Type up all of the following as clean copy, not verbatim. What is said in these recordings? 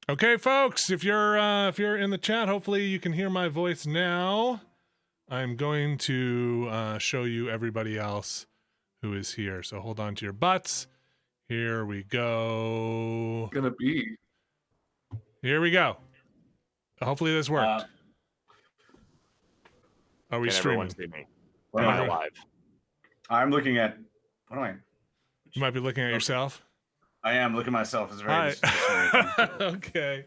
Okay, folks, if you're in the chat, hopefully you can hear my voice now. I'm going to show you everybody else who is here. So hold on to your butts. Here we go. Gonna be. Here we go. Hopefully this worked. Are we streaming? See me? Am I live? I'm looking at. What am I? You might be looking at yourself. I am looking at myself. It's very. Okay.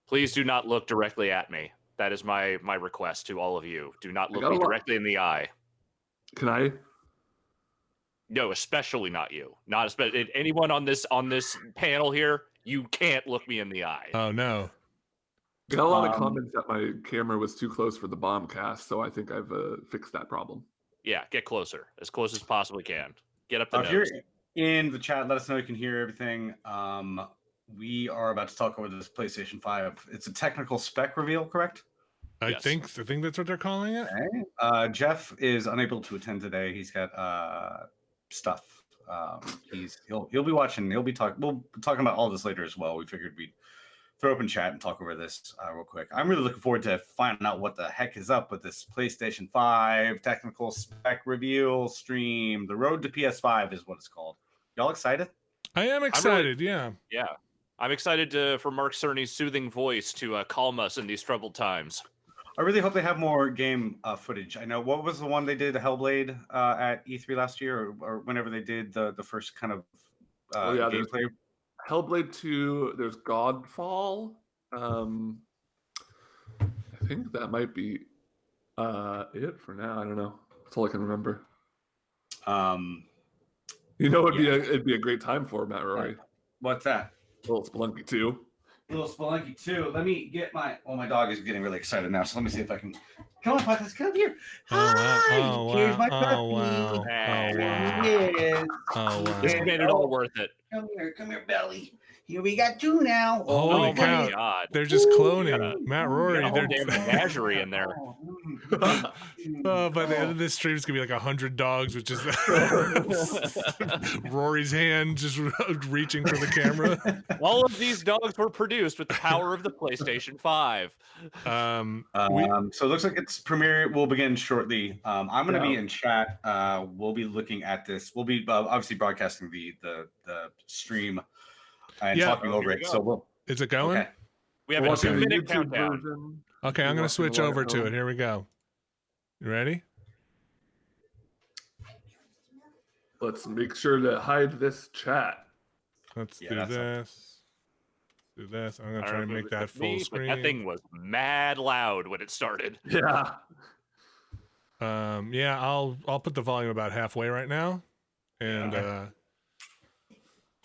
Please do not look directly at me. That is my request to all of you. Do not look me directly in the eye. Can I? No, especially not you. Not especially anyone on this panel here. You can't look me in the eye. Oh no. Got a lot of comments that my camera was too close for the bomb cast, so I think I've fixed that problem. Yeah, get closer, as close as possibly can. Get up the nose. If you're in the chat, let us know you can hear everything. We are about to talk over this PlayStation 5. It's a technical spec reveal, correct? I think that's what they're calling it. Okay. Jeff is unable to attend today. He's got stuff. He'll be watching. We'll be talking about all this later as well. We figured we'd throw open chat and talk over this real quick. I'm really looking forward to finding out what the heck is up with this PlayStation 5 technical spec reveal stream. The Road to PS5 is what it's called. Y'all excited? I am excited. Yeah. I'm excited for Mark Cerny's soothing voice to calm us in these troubled times. I really hope they have more game footage. I know, what was the one they did, Hellblade, at E3 last year, or whenever they did the first kind of gameplay? Hellblade 2, there's Godfall. I think that might be it for now. I don't know. That's all I can remember. It'd be a great time for Matt Rory. What's that? A little Spelunky 2. Little Spelunky 2. Let me get my dog is getting really excited now, so let me see if I can. Come on, Potus, come here. Hi. Wow. Here's my puppy. Oh wow. Yes. Oh wow. This made it all worth it. Come here, Belly. Here we got two now. Holy cow. My God. They're just cloning Matt Rory. They're damn menagerie in there. By the end of this stream, it's gonna be like 100 dogs with just Rory's hand just reaching for the camera. All of these dogs were produced with the power of the PlayStation 5. So it looks like its premiere will begin shortly. I'm going to be in chat. We'll be looking at this. We'll be obviously broadcasting the stream and talking over it. So is it going? Okay. We have a 2-minute countdown. Version. Okay, I'm gonna switch over to it. Here we go. You ready? Let's make sure to hide this chat. Let's do this. Do this. I'm gonna try and make that full screen. That thing was mad loud when it started. Yeah. Yeah, I'll put the volume about halfway right now, and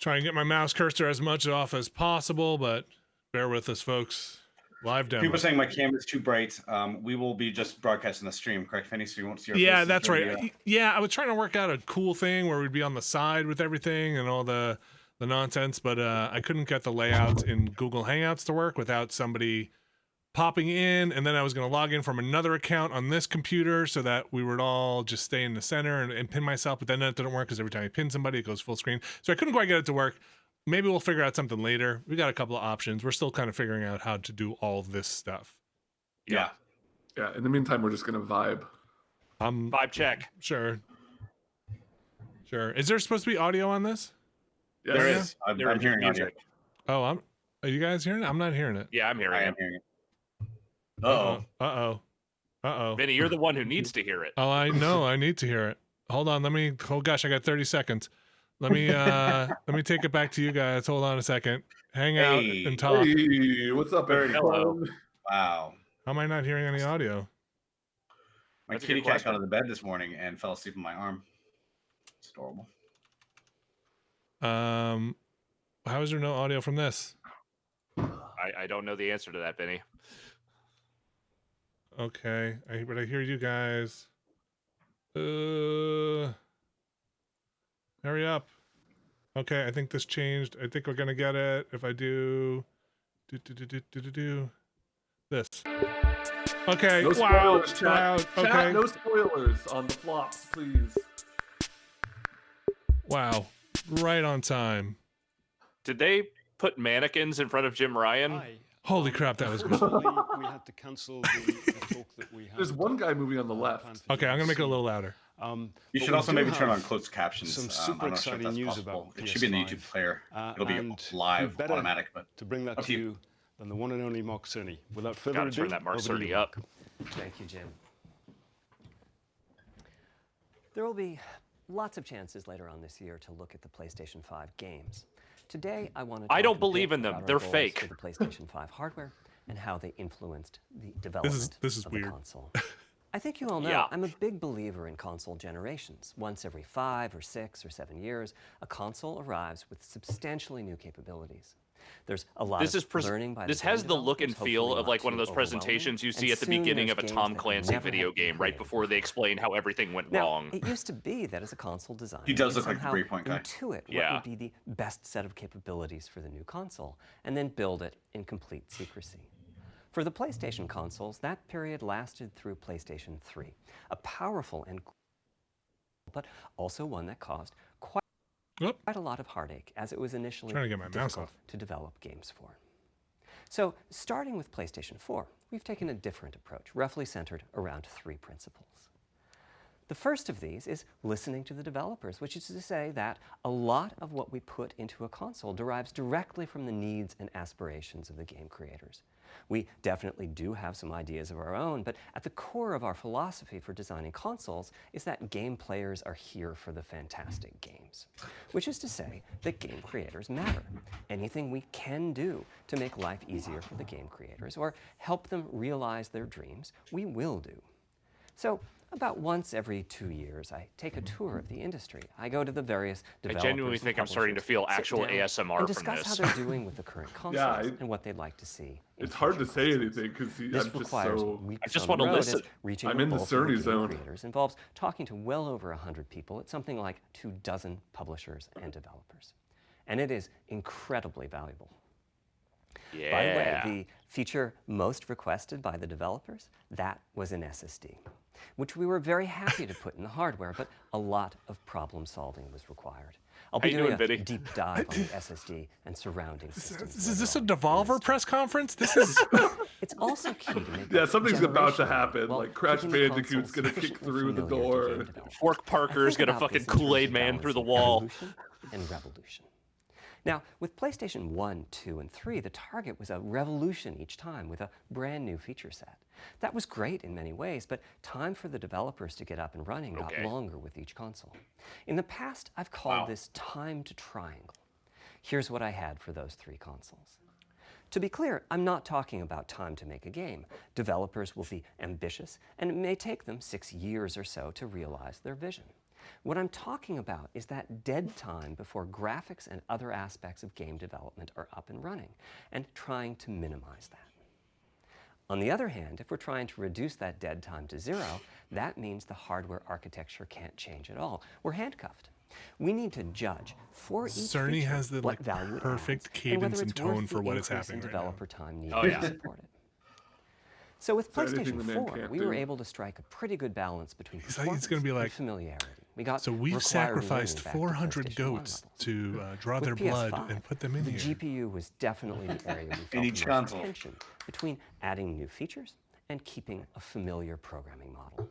try and get my mouse cursor as much off as possible. But bear with us, folks. Live demo. People are saying my camera's too bright. We will be just broadcasting the stream, correct, Fanny? So you won't see our Yeah, faces that's during right. Yeah, I was trying to work out a cool thing where we'd be on the side with everything and all the nonsense, but I couldn't get the layout in Google Hangouts to work without somebody popping in, and then I was going to log in from another account on this computer so that we would all just stay in the center and pin myself, but then that didn't work because every time I pin somebody, it goes full screen. So I couldn't quite get it to work. Maybe we'll figure out something later. We got a couple of options. We're still kind of figuring out how to do all this stuff. Yeah. In the meantime, we're just gonna vibe. Vibe check. Sure. Is there supposed to be audio on this? Yes. There is. I'm hearing music. Oh, are you guys hearing it? I'm not hearing it. Yeah, I'm hearing I it. am hearing it. Uh-oh. Vinny, you're the one who needs to hear it. Oh, I know. I need to hear it. Hold on. Oh gosh, I got 30 seconds. Let me take it back to you guys. Hold on a second. Hang out and talk. Hey, what's up, Eric? Hello. Wow. How am I not hearing any audio? My kitty cat got out of the bed this morning and fell asleep in my arm. It's adorable. How is there no audio from this? I don't know the answer to that, Vinny. Okay, but I hear you guys. Hurry up. Okay, I think this changed. I think we're gonna get it if I do this. Okay. No wow. spoilers, Wow. chat. Okay. Chat, no spoilers on the flops, please. Wow. Right on time. Did they put mannequins in front of Jim Ryan. Holy crap, that was good. We had to cancel the talk that we had. There's one guy moving on the left. planned to Okay, do I'm gonna make it a this little louder. You but should we also do maybe turn have on closed captions. some I'm super not sure if exciting that's news possible. about It should be in the PS5. YouTube player. It'll be And live, who better automatic, but to bring that up to to you. you than the one and only Mark Cerny. Without further Gotta ado, turn that Mark over to Cerny you, up. Mark. Thank you, Jim. There will be lots of chances later on this year to look at the PlayStation 5 games. Today, I want to I talk don't a believe bit in them. about our They're goals fake. for the PlayStation 5 hardware and how they influenced the development this is of weird. the console. I think you all know Yeah. I'm a big believer in console generations. Once every 5 or 6 or 7 years, a console arrives with substantially new capabilities. There's a lot This of is learning by this the game has the look and developers, feel hopefully of not like one of too those overwhelming, presentations you see and at the soon beginning there's of a games Tom that Clancy never video have been game, right created before they explain how everything went now, wrong. it used to be that as a console designer, He does you'd look like the somehow Breakpoint guy. intuit what Yeah. would be the best set of capabilities for the new console, and then build it in complete secrecy. For the PlayStation consoles, that period lasted through PlayStation 3, a powerful and but also one that caused quite Oop, a lot of heartache, as it was initially Trying to get my mouse difficult off. to develop games for. So, starting with PlayStation 4, we've taken a different approach, roughly centered around 3 principles. The first of these is listening to the developers, which is to say that a lot of what we put into a console derives directly from the needs and aspirations of the game creators. We definitely do have some ideas of our own, but at the core of our philosophy for designing consoles is that game players are here for the fantastic games, which is to say that game creators matter. Anything we can do to make life easier for the game creators or help them realize their dreams, we will do. So, about once every 2 years, I take a tour of the industry. I go to the various I developers genuinely and think I'm starting to publishers, feel sit actual down ASMR and from discuss this. how they're doing with the current consoles Yeah, and what they'd like to see. in It's hard to future say consoles. anything because This I'm just requires so. weeks I just on the wanna road listen. as reaching I'm the in the bulk of the Cerny game zone. creators involves talking to well over 100 people at something like 24 publishers and developers. And it is incredibly valuable. Yeah. By the way, the feature most requested by the developers, that was an SSD, which we were very happy to put in the hardware, but a lot of problem solving was required. I'll be How you doing doing, a Biddy? deep dive on the SSD and surrounding systems. Is this a later on in Devolver this press conference? This is It's also key to make Yeah, a something's about to generational happen. while Like Crash keeping the Bandicoot's console gonna kick sufficiently through the familiar to door. game developers. Fork Parker's I think gonna about fucking this in terms of Kool-Aid Man through the balancing wall. evolution and revolution. Now, with PlayStation 1, 2, and 3, the target was a revolution each time with a brand new feature set. That was great in many ways, but time for the developers to get up and running got Okay. longer with each console. In the past, I've called Wow. this time to triangle. Here's what I had for those 3 consoles. To be clear, I'm not talking about time to make a game. Developers will be ambitious, and it may take them 6 years or so to realize their vision. What I'm talking about is that dead time before graphics and other aspects of game development are up and running, and trying to minimize that. On the other hand, if we're trying to reduce that dead time to 0, that means the hardware architecture can't change at all. We're handcuffed. We need to judge for each Cerny feature has the, what like, value it perfect adds, and whether cadence and it's worth tone for the what is increase in happening right now. developer time needed Oh, yeah. to support it. So with Is there anything PlayStation the man 4, can't we were do? able to strike a pretty good balance between He's like- he's gonna be performance and like, familiarity. We got So we've required sacrificed learning back to 400 PlayStation 1 goats levels. to draw With their blood PS5, and put them in the here. GPU was definitely the area we felt each the most console. tension between adding new features and keeping a familiar programming model.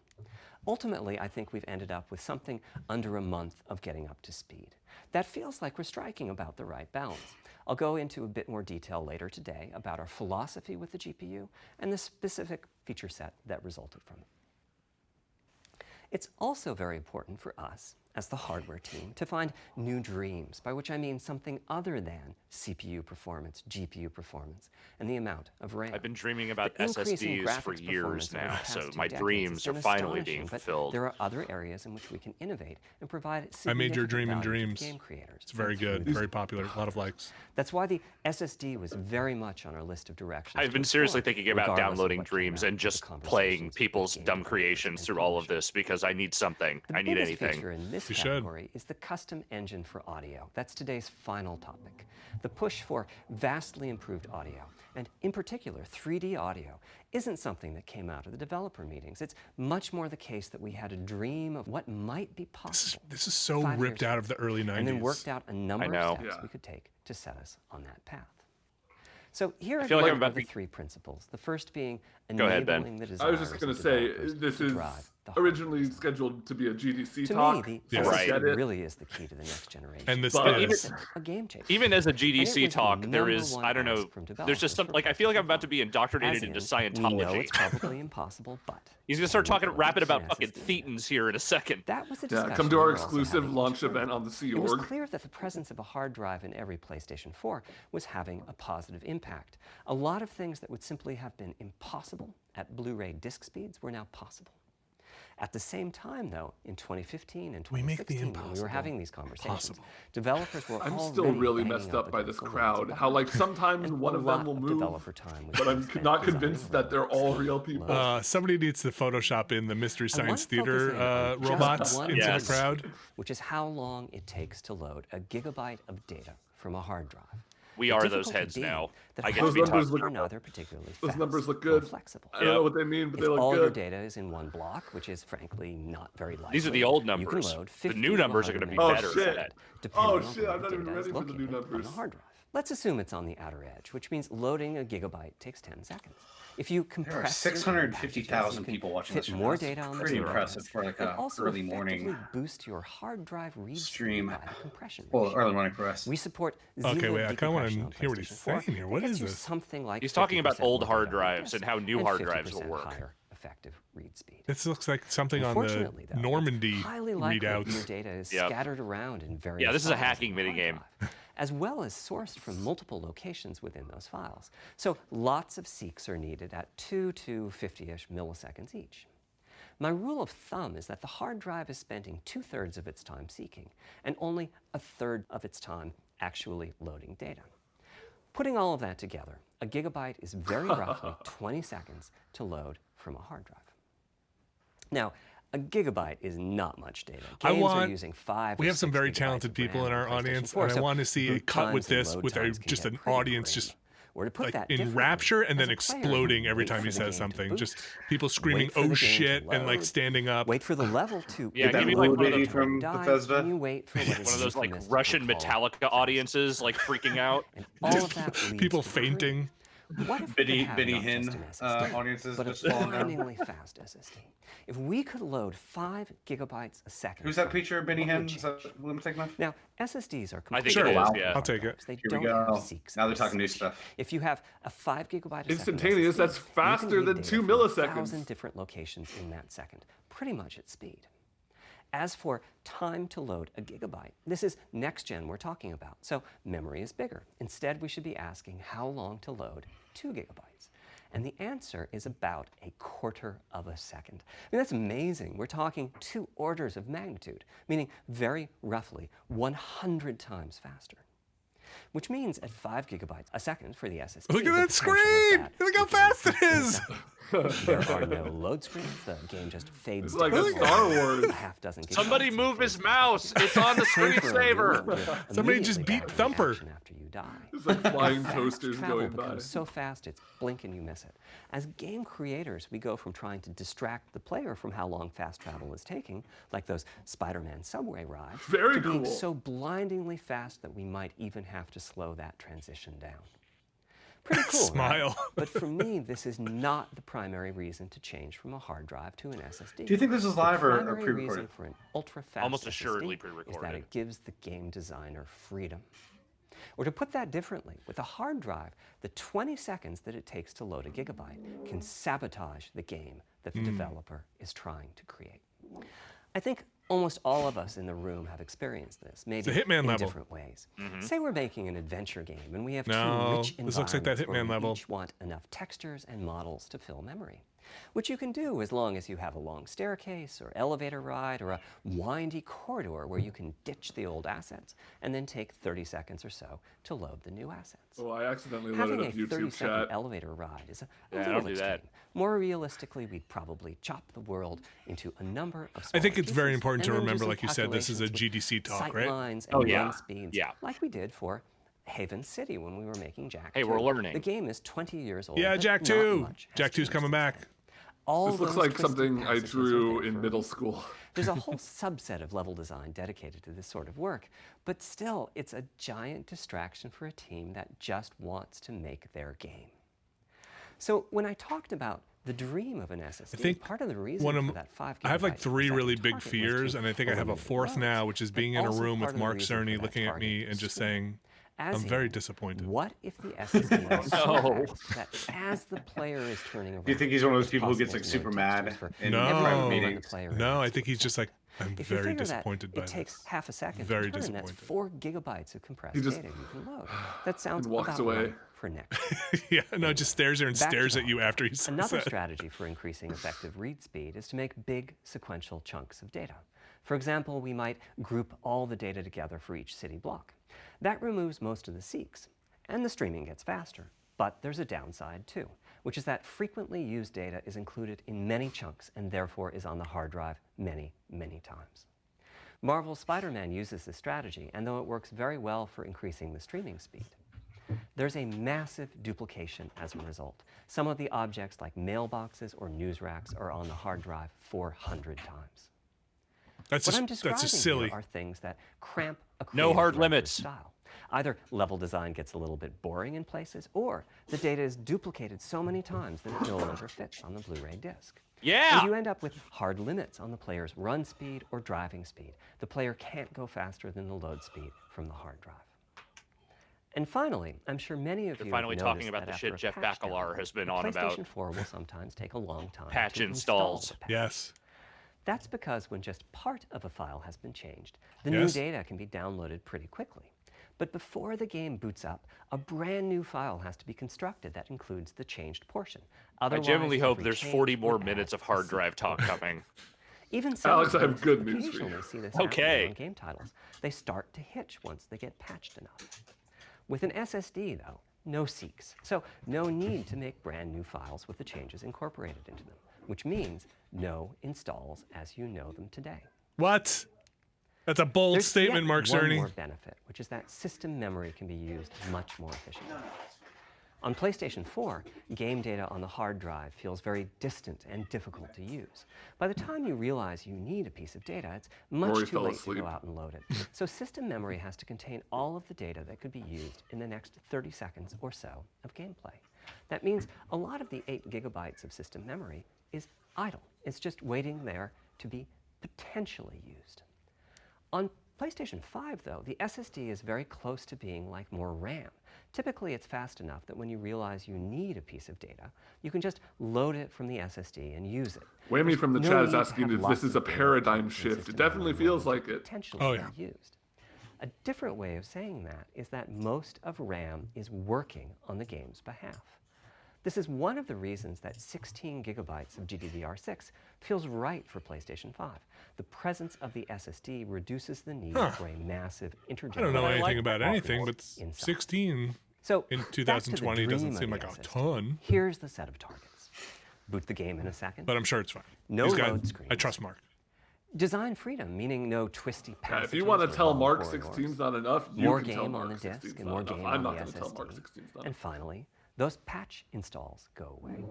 Ultimately, I think we've ended up with something under a month of getting up to speed. That feels like we're striking about the right balance. I'll go into a bit more detail later today about our philosophy with the GPU and the specific feature set that resulted from it. It's also very important for us, as the hardware team, to find new dreams, by which I mean something other than CPU performance, GPU performance, and the amount of RAM. I've been dreaming about The increase in SSDs for graphics years performance over the now, past so 2 my decades dreams has are been finally being astonishing, but fulfilled. there are other areas in which we can innovate and provide I made your significant dream in value to dreams. game creators. It's very good, very popular, a lot of likes. That's why the SSD was very much on our list of directions. I've to been seriously explore, thinking about regardless of downloading what came Dreams out and of the just conversations playing with people's game dumb developers creations and through all of publishers. this because I need something. The I need biggest anything. feature in this this You should. category is the custom engine for audio. That's today's final topic. The push for vastly improved audio, and in particular 3D audio, isn't something that came out of the developer meetings. It's much more the case that we had a dream of what might be possible. This is so 5 ripped years out of the early 90s. and then worked out a number know. of steps Yeah. we could take to set us on that path. So here are feel like I'm the about to- 3 principles. The first being Go ahead, Ben. enabling the I desires was just going of to say, developers this to is drive the originally hardware. scheduled to be a GDC To talk. me, the Yeah. SSD Get it. really is the key to the next generation. And this But is. a game changer. Even as a And it GDC was the talk, there is, #1 I don't know, ask from there's just developers some, for like, I feel like I'm about to PS5. be indoctrinated As into in, we know Scientology. it's probably impossible, but He's going to start we talking will rapid for about an fucking SSD. thetans here in a second. That was a Yeah, discussion come to we our were also exclusive having launch internally. event on the Sea It was Org. clear that the presence of a hard drive in every PlayStation 4 was having a positive impact. A lot of things that would simply have been impossible at Blu-ray disc speeds were now possible. At the same time, though, in 2015 and We make the 2016, when we were impossible having these conversations, possible. developers were I'm already still really banging messed on up the by this critical limits of crowd. the How like hardware. sometimes And one a of them lot will of move, developer time was but I'm spent not designing convinced that they're robots all that real would people. load. Somebody needs to Photoshop in the Mystery I want Science to Theater focus in on just robots one into Yes. the crowd. which is how long it takes to load a gigabyte of data from a hard drive. We The are those difficulty heads being now. that I get to hard be Those drives numbers are look- neither particularly Those fast numbers look or good. flexible. I don't know Yep. what they mean, but If they look all your good. data is in one block, which is frankly not very likely, These are the old you can numbers. load The 50 new to numbers are going to be 100 Oh, better. shit. Fed. depending Oh, on shit, where I'm not the even data is ready for the new located on numbers. the hard drive. Let's assume it's on the outer edge, which means loading a gigabyte takes 10 seconds. If you compress There are your 650,000 packages, you can people watching fit this right more now. It's data on the pretty hard impressive drives for like and a also early morning effectively boost your hard drive read stream. speed by the compression Well, ratio. early morning for us. We support Okay, zero wait, I kinda wanna decompression on hear what he's PlayStation 4. saying here. That What gets is you this? something like He's talking about 50% old more hard data on drives disk and how new hard drives will 50% work. higher effective read speed. This looks like something on the Unfortunately, though, it's Normandy highly likely that your readouts. data is Yep. scattered around in various Yeah, this is a files on hacking the hard minigame. drive, as well as sourced from multiple locations within those files. So lots of seeks are needed at 2 to 50-ish milliseconds each. My rule of thumb is that the hard drive is spending 2/3 of its time seeking and only 1/3 of its time actually loading data. Putting all of that together, a gigabyte is very roughly 20 seconds to load from a hard drive. Now, a gigabyte is not much data. Games are using 5 We or have some 6 very gigabytes talented of people in RAM our on PlayStation audience, 4, and I so want to see a boot cut with times and this load with times can just get an pretty audience grainy. just Or to put like that in differently, rapture and as then a player, exploding every wait time for he the says game to something. Just boot, people screaming, wait for "Oh the game to shit!" and like load, standing up. Wait for the level to Yeah, Get that give me like blue one of lady those, from die, Bethesda. and you wait for what is one of those like euphemistically Russian called Metallica fast. audiences like freaking out. And all of that leads People to the dream. fainting. What if we Benny could have Benny not Hinn just an SSD, audiences but a just falling down. blindingly fast SSD? If we could load 5 gigabytes a second. Who's that from it, picture of Benny what Hinn? would Is that change? Lunatic Knife? Now, SSDs are I think completely it is, different yeah. from I'll take hard it. drives. They Here we don't go. have seeks. Now they're as talking new such. stuff. If you have a 5 gigabyte a second Instantaneous, SSD, that's you can faster read than data 2 from milliseconds. 1,000 different locations in that second, pretty much at speed. As for time to load a gigabyte, this is next gen we're talking about, so memory is bigger. Instead, we should be asking how long to load 2 gigabytes. And the answer is about 1/4 of a second. I mean, that's amazing. We're talking 2 orders of magnitude, meaning very roughly 100 times faster. Which means at 5 gigabytes a second for the SSD. Look at the that potential is screen! that Look how we can fast it is! There are no load screens. The game just fades It's like down a Star a Wars. half dozen Somebody gigabytes move and his fades mouse. It's on the screensaver. Screensaver. Somebody just beat Thumper. After you die. It's like flying Fast toasters travel going by. becomes so fast it's blink and you miss it. As game creators, we go from trying to distract the player from how long fast travel is taking, like those Spider-Man subway rides, Very to being cool. so blindingly fast that we might even have to slow that transition down. Pretty cool, right? Smile. But for me, this is not the primary reason to change from a hard drive to an SSD. Do you think this is live or The primary reason pre-recorded? for an ultra-fast Almost SSD assuredly is that pre-recorded. it gives the game designer freedom. Or to put that differently, with a hard drive, the 20 seconds that it takes to load a gigabyte can sabotage the game that the developer is trying to create. I think almost all of us in the room have experienced this, maybe a Hitman in level. different ways. Say we're making an adventure game and we have No, two rich this looks like that environments where Hitman we level. each want enough textures and models to fill memory. which you can do as long as you have a long staircase or elevator ride or a windy corridor where you can ditch the old assets and then take 30 seconds or so to load the new assets. Oh, I accidentally Having loaded a up YouTube 30-second chat. elevator ride is a Yeah, little don't do extreme. that. More realistically, we'd probably chop the world into a number of I think smaller it's very pieces important to and then do remember, some like you said, this is a calculations GDC with talk, sight right? lines and Oh, run yeah. speeds, Yeah. like we did for Haven City when we were making Jack Hey, 2. we're learning. The game is 20 years old. Yeah, but Jack not 2. much has Jack 2's changed coming since back. then. All This looks those like twisted something I passages are drew there in for a middle reason. school. There's a whole subset of level design dedicated to this sort of work, but still, it's a giant distraction for a team that just wants to make their game. So when I talked about the dream of an SSD, think part of the reason one of for that 5 I have like gigabyte per 3 second really big target was fears, to and I think I have a eliminate 4th loads, now, which is but being in a also room part with of the Mark reason for Cerny that looking at target me and was just simple. saying, As I'm very in, disappointed. what if the SSD is so No. fast that as the player is turning around, Do you think he's one of those it's people who gets possible like to load super textures mad for in every private moment the meetings? player No, I is think he's just like, I'm if you very figure disappointed that by it takes this. half a second Very to turn, that's disappointed. 4 gigabytes of compressed He just- data you can load. That sounds walks about away. right for next year. Yeah, no, just stares there and Back to stares the at you hardware. after he says Another that. strategy for increasing effective read speed is to make big sequential chunks of data. For example, we might group all the data together for each city block. That removes most of the seeks, and the streaming gets faster. But there's a downside too, which is that frequently used data is included in many chunks and therefore is on the hard drive many, many times. Marvel's Spider-Man uses this strategy, and though it works very well for increasing the streaming speed, there's a massive duplication as a result. Some of the objects like mailboxes or news racks are on the hard drive 400 times. That's What I'm just describing silly. here are things that cramp a No creative hard director's limits. style. Either level design gets a little bit boring in places, or the data is duplicated so many times that it no longer fits on the Blu-ray disc. Yeah. And you end up with hard limits on the player's run speed or driving speed. The player can't go faster than the load speed from the hard drive. And finally, I'm sure many of You're you finally have talking noticed about that the after shit a Jeff patch Bakalar download, has been the on about. PlayStation 4 will sometimes take a long time Patch to installs. install the patch. Yes. That's because when just part of a file has been changed, the Yes. new data can be downloaded pretty quickly. But before the game boots up, a brand new file has to be constructed that includes the changed portion. I Otherwise, genuinely hope every there's change 40 would more add minutes of a hard seed. drive talk coming. Even so, Alex, I have games good news for you. occasionally see this Okay. happening on game titles. They start to hitch once they get patched enough. With an SSD, though, no seeks. So no need to make brand new files with the changes incorporated into them, which means no installs as you know them today. What? That's a bold There's statement, yet Mark one Cerny. more benefit, which is that system memory can be used much more efficiently. On PlayStation 4, game data on the hard drive feels very distant and difficult to use. By the time you realize you need a piece of data, it's much Rory too fell late to asleep. go out and load it. So system memory has to contain all of the data that could be used in the next 30 seconds or so of gameplay. That means a lot of the 8 gigabytes of system memory is idle. It's just waiting there to be potentially used. On PlayStation 5, though, the SSD is very close to being like more RAM. Typically, it's fast enough that when you realize you need a piece of data, you can just load it from the SSD and use it. Whammy There's from the no chat need is to asking have if lots this is of a data paradigm in shift. It system definitely memory feels to like it. potentially Oh, yeah. be used. A different way of saying that is that most of RAM is working on the game's behalf. This is one of the reasons that 16 gigabytes of GDDR6 feels right for PlayStation 5. The presence of the SSD reduces the need for a massive intergenerational. I don't know I anything like about that. anything, but Inside. 16 So in back to the 2020 doesn't dream seem of like the a SSD. ton, Here's the set of targets. Boot the game in a second. but I'm sure it's fine. No He's got- load screens. I trust Mark. Design freedom, meaning no twisty Yeah, passages. if you want to or tell long Mark corridors. 16's not enough, you More can game tell on Mark the 16's disk and not more enough. game I'm on not the going to tell Mark SSD. 16's not And enough. finally, those patch installs go away.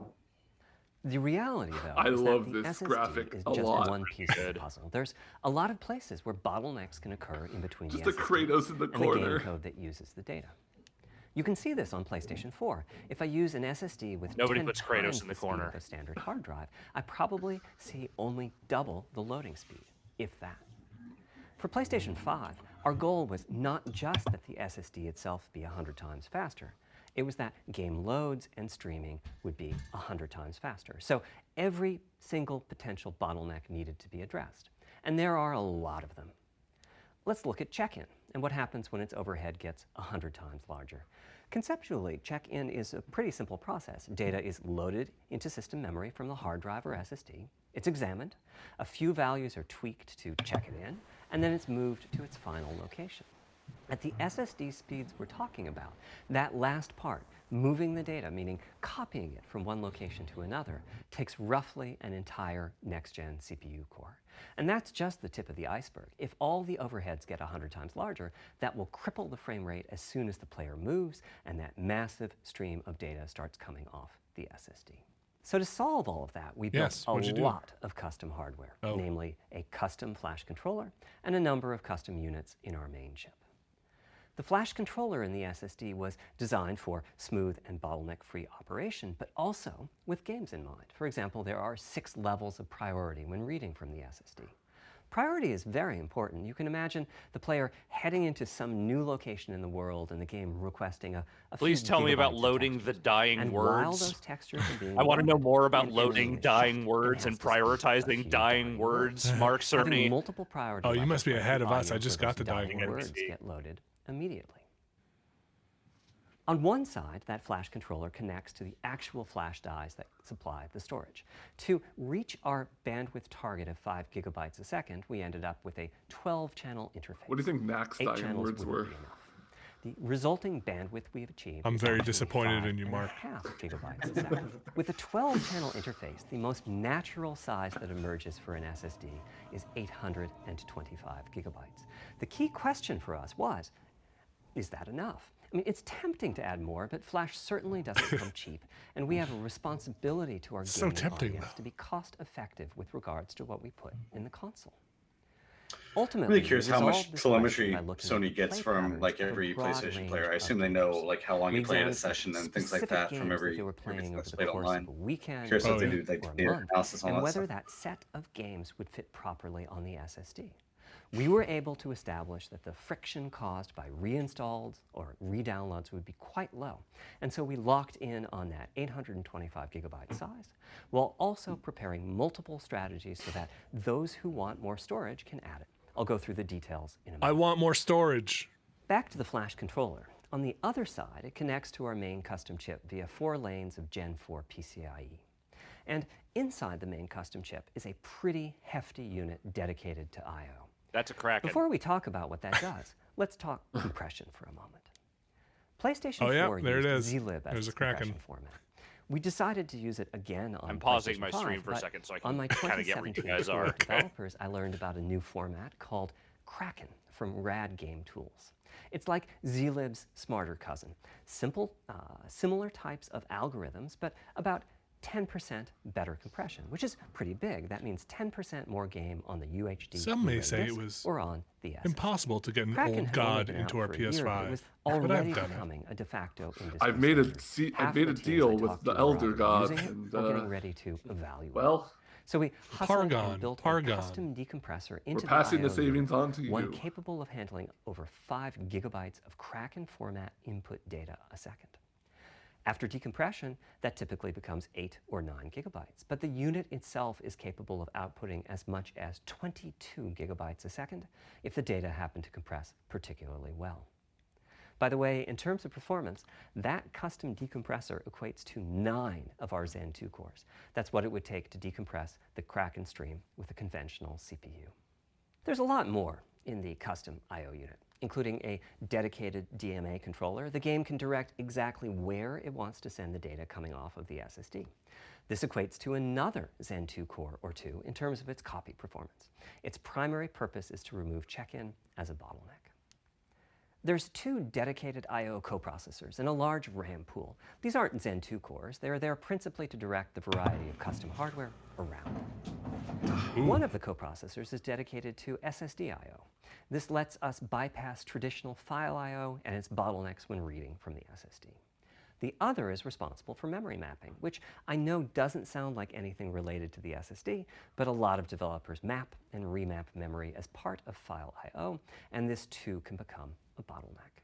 The reality, though, I is love that the this SSD graphic is a just lot. one piece of the puzzle. There's a lot of places where bottlenecks can occur in between Just the a SSD Kratos in the and the corner. game code that uses the data. You can see this on PlayStation 4. If I use an SSD with Nobody 10 puts Kratos times in the speed corner. of a standard hard drive, I probably see only double the loading speed, if that. For PlayStation 5, our goal was not just that the SSD itself be 100 times faster. It was that game loads and streaming would be 100 times faster. So every single potential bottleneck needed to be addressed. And there are a lot of them. Let's look at check-in and what happens when its overhead gets 100 times larger. Conceptually, check-in is a pretty simple process. Data is loaded into system memory from the hard drive or SSD. It's examined, a few values are tweaked to check it in, and then it's moved to its final location. At the SSD speeds we're talking about, that last part, moving the data, meaning copying it from one location to another, takes roughly an entire next-gen CPU core. And that's just the tip of the iceberg. If all the overheads get 100 times larger, that will cripple the frame rate as soon as the player moves, and that massive stream of data starts coming off the SSD. So to solve all of that, we built a lot of custom hardware, namely a custom flash controller and a number of custom units in our main chip. The flash controller in the SSD was designed for smooth and bottleneck-free operation, but also with games in mind. For example, there are 6 levels of priority when reading from the SSD. Priority is very important. You can imagine the player heading into some new location in the world and the game requesting a Please tell me about loading the dying words. I want to know more about loading dying words and prioritizing dying words, Mark Cerny. Multiple priority you must be ahead of us. I just got the dying words. Get loaded immediately. On one side, that flash controller connects to the actual flash dies that supply the storage. To reach our bandwidth target of 5 gigabytes a second, we ended up with a 12-channel interface. What do you think Mac's dying words were? The resulting bandwidth we've achieved I'm very disappointed in you, Mark. 5.5 gigabytes a second. With a 12-channel interface, the most natural size that emerges for an SSD is 825 gigabytes. The key question for us was, is that enough? I mean, it's tempting to add more, but Flash certainly doesn't come cheap, and we have a responsibility to our gaming audience to be cost-effective with regards to what we put in the console. Ultimately, I'm really curious how much telemetry Sony gets from like every PlayStation player. I assume they know like how long you played a session and things like that from every that's played online. Curious if they do like analysis on and that whether stuff. that set of games would fit properly on the SSD. We were able to establish that the friction caused by reinstalls or redownloads would be quite low. And so we locked in on that 825 gigabyte size, while also preparing multiple strategies so that those who want more storage can add it. I'll go through the details in a moment. I want more storage. Back to the flash controller. On the other side, it connects to our main custom chip via 4 lanes of Gen 4 PCIe. And inside the main custom chip is a pretty hefty unit dedicated to I/O. That's a Kraken. Before we talk about what that does, let's talk compression for a moment. PlayStation 4 used zlib as its compression format. We decided to use it again on I'm pausing my PlayStation 5, stream for a but second so I on my can kind of get where you 2017 guys tour are. of developers, I learned about a new format called Kraken from Rad Game Tools. It's like zlib's smarter cousin. Simple, similar types of algorithms, but about 10% better compression, which is pretty big. That means 10% more game on the UHD. Some may say it was or on the SSD. impossible to get an Kraken old had god only been into out our for a year, but it PS5. was But already I've done becoming a de facto industry I've made a standard. I've made a deal with the Elder God, and getting ready to evaluate. well, So we hustled Pargon, and built a Pargon. custom decompressor into we're passing the the I/O unit, savings on to one you. capable of handling over 5 gigabytes of Kraken format input data a second. After decompression, that typically becomes 8 or 9 gigabytes, but the unit itself is capable of outputting as much as 22 gigabytes a second if the data happen to compress particularly well. By the way, in terms of performance, that custom decompressor equates to 9 of our Zen 2 cores. That's what it would take to decompress the Kraken stream with a conventional CPU. There's a lot more in the custom I/O unit, including a dedicated DMA controller. The game can direct exactly where it wants to send the data coming off of the SSD. This equates to another Zen 2 core or 2 in terms of its copy performance. Its primary purpose is to remove check-in as a bottleneck. There's 2 dedicated I/O coprocessors and a large RAM pool. These aren't Zen 2 cores. They're there principally to direct the variety of custom hardware around them. One of the coprocessors is dedicated to SSD I/O. This lets us bypass traditional file I/O and its bottlenecks when reading from the SSD. The other is responsible for memory mapping, which I know doesn't sound like anything related to the SSD, but a lot of developers map and remap memory as part of file I/O, and this too can become a bottleneck.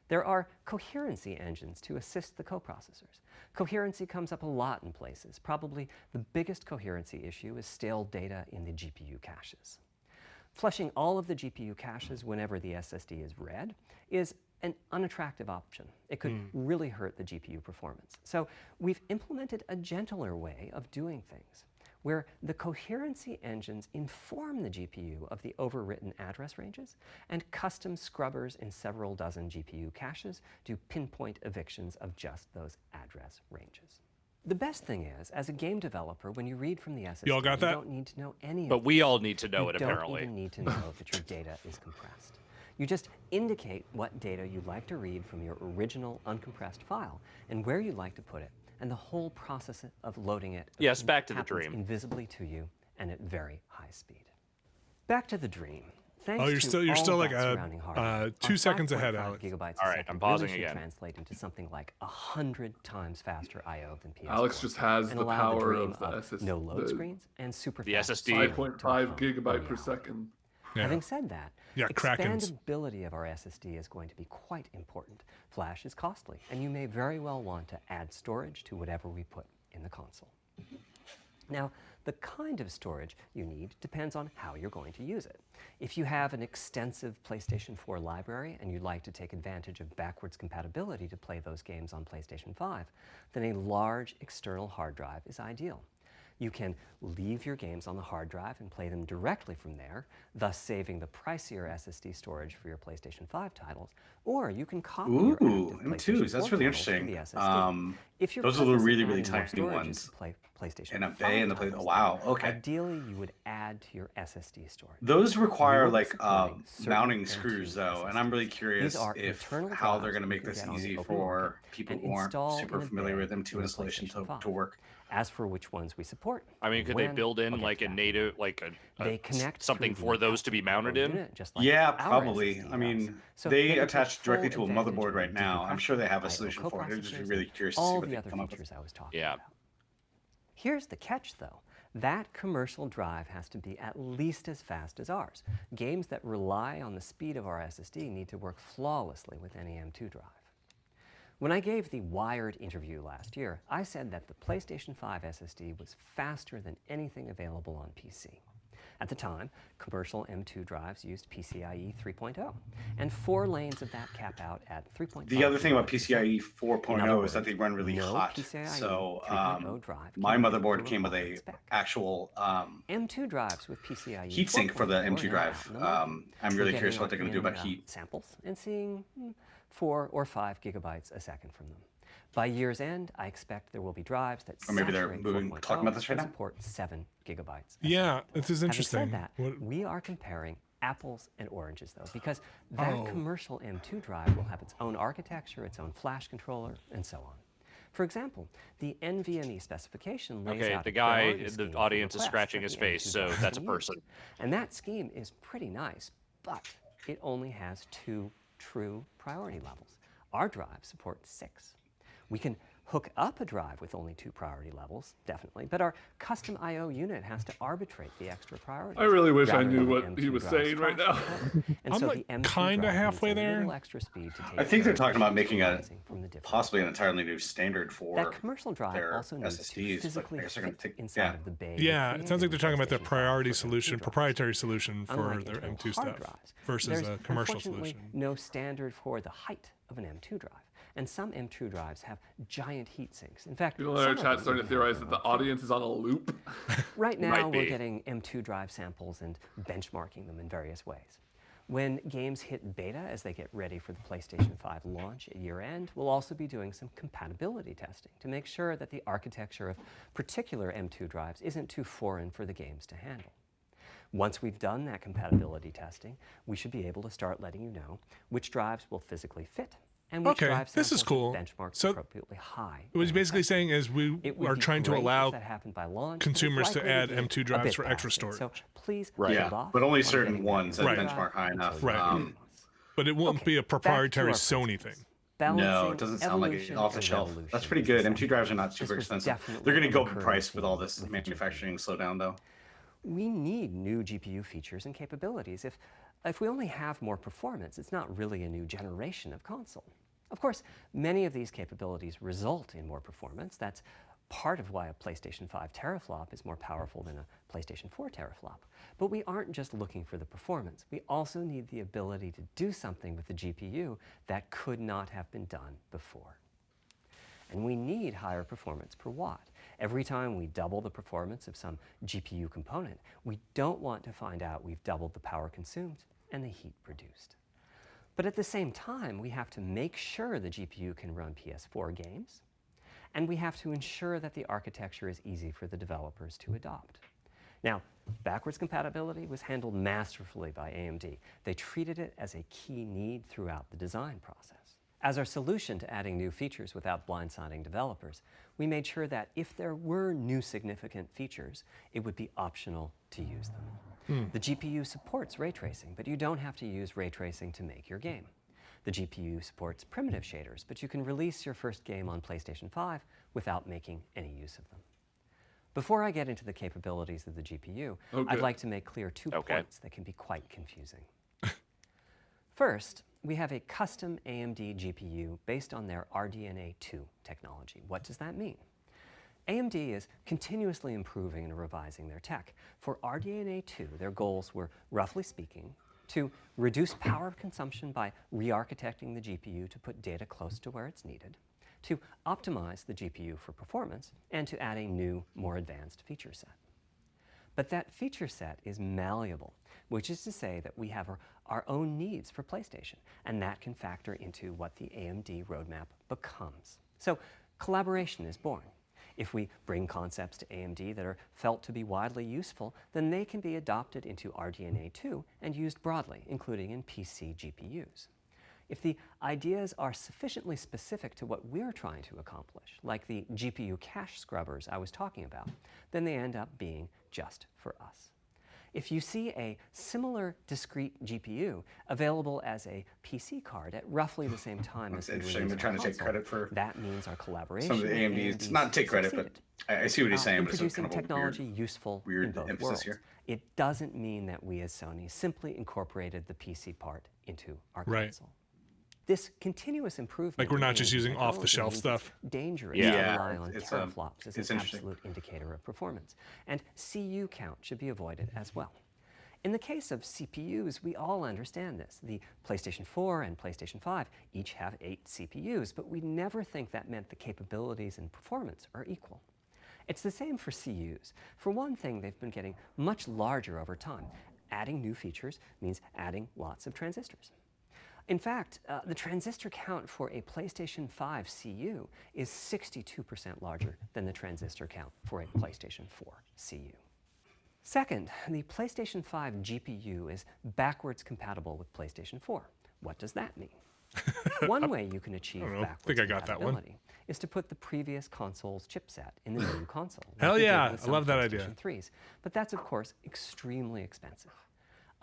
There are coherency engines to assist the coprocessors. Coherency comes up a lot in places. Probably the biggest coherency issue is stale data in the GPU caches. Flushing all of the GPU caches whenever the SSD is read is an unattractive option. It could really hurt the GPU performance. So we've implemented a gentler way of doing things, where the coherency engines inform the GPU of the overwritten address ranges, and custom scrubbers in several dozen GPU caches do pinpoint evictions of just those address ranges. The best thing is, as a game developer, when you read from the SSD, Y'all got that? you don't need to know any of But we this. all need to know it, You apparently. don't even need to know that your data is compressed. You just indicate what data you'd like to read from your original uncompressed file and where you'd like to put it, and the whole process of loading it Yes, back to the happens dream. invisibly to you and at very high speed. Back to the dream. Thanks Oh, you're to still all like that surrounding hardware, 2 our seconds ahead, 5.5 Alex. gigabytes All a right, second I'm pausing really should again. translate into something like 100 times faster I/O than PS4. Alex just has and the allow power dream of the SSD. no load screens and super The fast SSD. streaming to 5.5 become gigabyte per reality. second. Yeah. Having said that, Yeah, Krakens. expandability of our SSD is going to be quite important. Flash is costly, and you may very well want to add storage to whatever we put in the console. Now, the kind of storage you need depends on how you're going to use it. If you have an extensive PlayStation 4 library and you'd like to take advantage of backwards compatibility to play those games on PlayStation 5, then a large external hard drive is ideal. You can leave your games on the hard drive and play them directly from there, thus saving the pricier SSD storage for your PlayStation 5 titles, or you can copy your Ooh, active M2s. PlayStation That's 4 really titles to interesting. the SSD. If your Those are the purpose of really, really adding more tiny storage is ones. to play PlayStation And a 5 bay and the play. titles, Wow. Okay. ideally you would add to your SSD storage. Those require We'll be like supporting certain mounting M2 screws though, and I'm really SSDs. curious These are if internal how they're drives going to that make you can this get on the easy open for market people and who aren't install super in a familiar with bay M2 in the installation PlayStation 5. to work. As for which ones we support, I mean, could they when, build in I'll get like to a that. native, like They connect something through for the those to be mounted in? unit, just like Yeah, our probably. SSD I mean, does. So they can take attach directly full to a advantage motherboard of right now. I'm sure they have a decompressed solution I/O for it. I'm just coprocessors really and curious to see all what the they other come up with. features I was talking Yeah. about. Here's the catch, though. That commercial drive has to be at least as fast as ours. Games that rely on the speed of our SSD need to work flawlessly with any M2 drive. When I gave the Wired interview last year, I said that the PlayStation 5 SSD was faster than anything available on PC. At the time, commercial M2 drives used PCIe 3.0, and 4 lanes of that cap out at 3.5. The other thing about gigabytes per PCIe second. 4.0 is that they run really no hot. PCIe So 3.0 drive my can motherboard handle came with required a spec. actual M2 drives with PCIe heatsink for the 4.0 M2 are now drive. out in the market. I'm We're really getting curious what they're going to do about RPM, heat. samples and seeing 4 or 5 gigabytes a second from them. By year's end, I expect there will be drives that Or maybe they're saturate moving- 4.0 talking about this right and now? support 7 gigabytes. a Yeah, second. this is interesting. Having said that, What- we are comparing apples and oranges, though, because that Oh. commercial M2 drive will have its own architecture, its own flash controller, and so on. For example, the NVMe specification lays Okay, out the a guy priority in scheme the for audience is requests scratching that his the face, M2 so drive that's a can person. use. And that scheme is pretty nice, but it only has 2 true priority levels. Our drive supports 6. We can hook up a drive with only 2 priority levels, definitely, but our custom I/O unit has to arbitrate the extra priorities. I really wish I rather knew than the what M2 he was drive's saying right trash now. control. And I'm so like the M2 kinda drive halfway needs a there. little extra speed to take I think they're care of talking about issues making a arising from the different possibly an entirely new standard for that commercial drive their also needs to SSDs, but physically I guess they're going fit to take inside of the bay. Yeah, it sounds like they're talking about their PlayStation 5 priority for M2 solution, drives. proprietary solution for Unlike their internal M2 hard stuff drives, versus there's a commercial unfortunately solution. no standard for the height of an M2 drive. And some M2 drives have giant heat sinks. In fact, People in our some of chat them starting to even theorize have that the their own audience is on a loop. Right now, Might we're be. getting M2 drive samples and benchmarking them in various ways. When games hit beta as they get ready for the PlayStation 5 launch at year end, we'll also be doing some compatibility testing to make sure that the architecture of particular M2 drives isn't too foreign for the games to handle. Once we've done that compatibility testing, we should be able to start letting you know which drives will physically fit and which Okay, drive this is samples cool. benchmarked So, appropriately high. What he's in basically testing. saying is we It would are be trying to great if allow that happened by launch, but it's consumers to likely add be M2 a drives bit for extra faster. So storage. please Right. hold Yeah, off but only on certain getting that ones that Right. benchmark high until enough. you Right. have us. But it won't Okay, be a back to proprietary our Sony principles. thing. No, Balancing it doesn't sound like it evolution off the and shelf. That's revolution pretty is good. essential. M2 drives are not This super was expensive. definitely They're going a to go up in recurring price with all theme this with the manufacturing slowdown, though. We need new GPU features and capabilities. If we only have more performance, it's not really a new generation of console. Of course, many of these capabilities result in more performance. That's part of why a PlayStation 5 teraflop is more powerful than a PlayStation 4 teraflop. But we aren't just looking for the performance. We also need the ability to do something with the GPU that could not have been done before. And we need higher performance per watt. Every time we double the performance of some GPU component, we don't want to find out we've doubled the power consumed and the heat produced. But at the same time, we have to make sure the GPU can run PS4 games, and we have to ensure that the architecture is easy for the developers to adopt. Now, backwards compatibility was handled masterfully by AMD. They treated it as a key need throughout the design process. As our solution to adding new features without blindsiding developers, we made sure that if there were new significant features, it would be optional to use them. The GPU supports ray tracing, but you don't have to use ray tracing to make your game. The GPU supports primitive shaders, but you can release your first game on PlayStation 5 without making any use of them. Before I get into the capabilities of the GPU, I'd like to make clear two points that can be quite confusing. First, we have a custom AMD GPU based on their RDNA 2 technology. What does that mean? AMD is continuously improving and revising their tech. For RDNA 2, their goals were, roughly speaking, to reduce power consumption by re-architecting the GPU to put data close to where it's needed, to optimize the GPU for performance, and to add a new, more advanced feature set. But that feature set is malleable, which is to say that we have our own needs for PlayStation, and that can factor into what the AMD roadmap becomes. So collaboration is born. If we bring concepts to AMD that are felt to be widely useful, then they can be adopted into RDNA 2 and used broadly, including in PC GPUs. If the ideas are sufficiently specific to what we're trying to accomplish, like the GPU cache scrubbers I was talking about, then they end up being just for us. If you see a similar discrete GPU available as a PC card at roughly the same time as interesting. They're trying to take credit for that means our collaboration. Some of the AMDs, not take credit, but I see what he's saying. But producing technology useful in both worlds. Here. It doesn't mean that we as Sony simply incorporated the PC part into our console. This continuous improvement, like we're not just using off-the-shelf stuff. Dangerous to rely on teraflops as an absolute indicator of performance, and CU count should be avoided as well. In the case of CPUs, we all understand this. The PlayStation 4 and PlayStation 5 each have 8 CPUs, but we never think that meant the capabilities and performance are equal. It's the same for CUs. For one thing, they've been getting much larger over time. Adding new features means adding lots of transistors. In fact, the transistor count for a PlayStation 5 CU is 62% larger than the transistor count for a PlayStation 4 CU. Second, the PlayStation 5 GPU is backwards compatible with PlayStation 4. What does that mean? One way you can achieve backwards compatibility is to put the previous console's chipset in the new console. Hell yeah, I love that idea. 3s, but that's, of course, extremely expensive.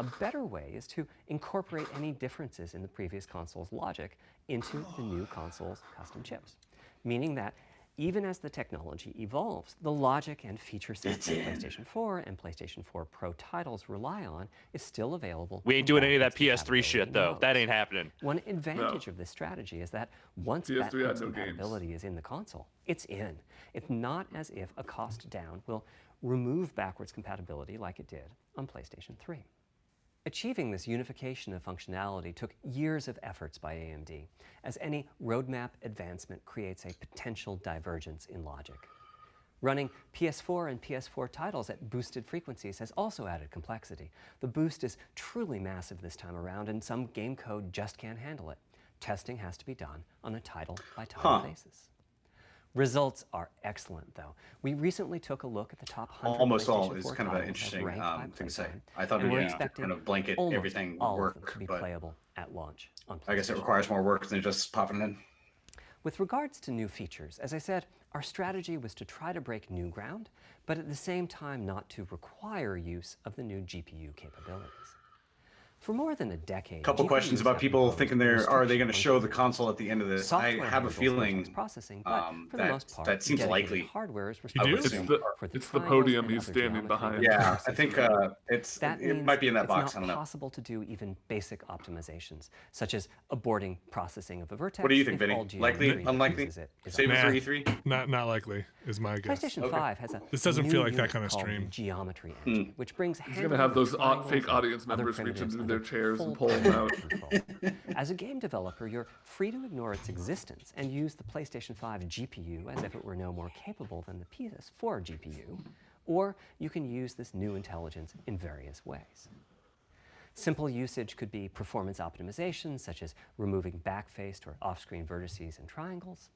A better way is to incorporate any differences in the previous console's logic into the new console's custom chips, meaning that even as the technology evolves, the logic and feature sets that PlayStation 4 and PlayStation 4 Pro titles rely on is still available. We ain't doing any of that PS3 shit, though. That ain't happening. One advantage of this strategy is that once backwards compatibility is in the console, it's in. It's not as if a cost down will remove backwards compatibility like it did on PlayStation 3. Achieving this unification of functionality took years of efforts by AMD, as any roadmap advancement creates a potential divergence in logic. Running PS4 and PS4 titles at boosted frequencies has also added complexity. The boost is truly massive this time around, and some game code just can't handle it. Testing has to be done on a title-by-title basis. Results are excellent, though. We recently took a look at the top 100 almost all PlayStation is 4 kind of an titles interesting thing to say. I thought and it we're would kind of blanket everything all work, of them to be but playable at launch on PlayStation. I guess it requires more work than just popping it in. With regards to new features, as I said, our strategy was to try to break new ground, but at the same time not to require use of the new GPU capabilities. For more than a decade, Couple questions GPUs about have people imposed thinking are they going to restrictions show on the console at the end of this? I software have a handles feeling vertex processing, but for the most part, that seems dedicated likely. hardware is You do? responsible for It's the triangles podium and he's other standing geometry behind. Yeah, that I think that it means might be in that it's box. not I don't know. possible to do even basic optimizations, such as aborting processing of a vertex. What do you think, if Vinny? all Likely? geometry that Unlikely? uses it is Save it for Nah. E3? Not likely is my guess. PlayStation 5 has a This doesn't new feel like that unit kind of called stream. the Geometry Engine, which brings He's gonna have those fake audience members reach into their chairs and pull them out. As a game developer, you're free to ignore its existence and use the PlayStation 5 GPU as if it were no more capable than the PS4 GPU, or you can use this new intelligence in various ways. Simple usage could be performance optimization, such as removing backfaced or off-screen vertices and triangles.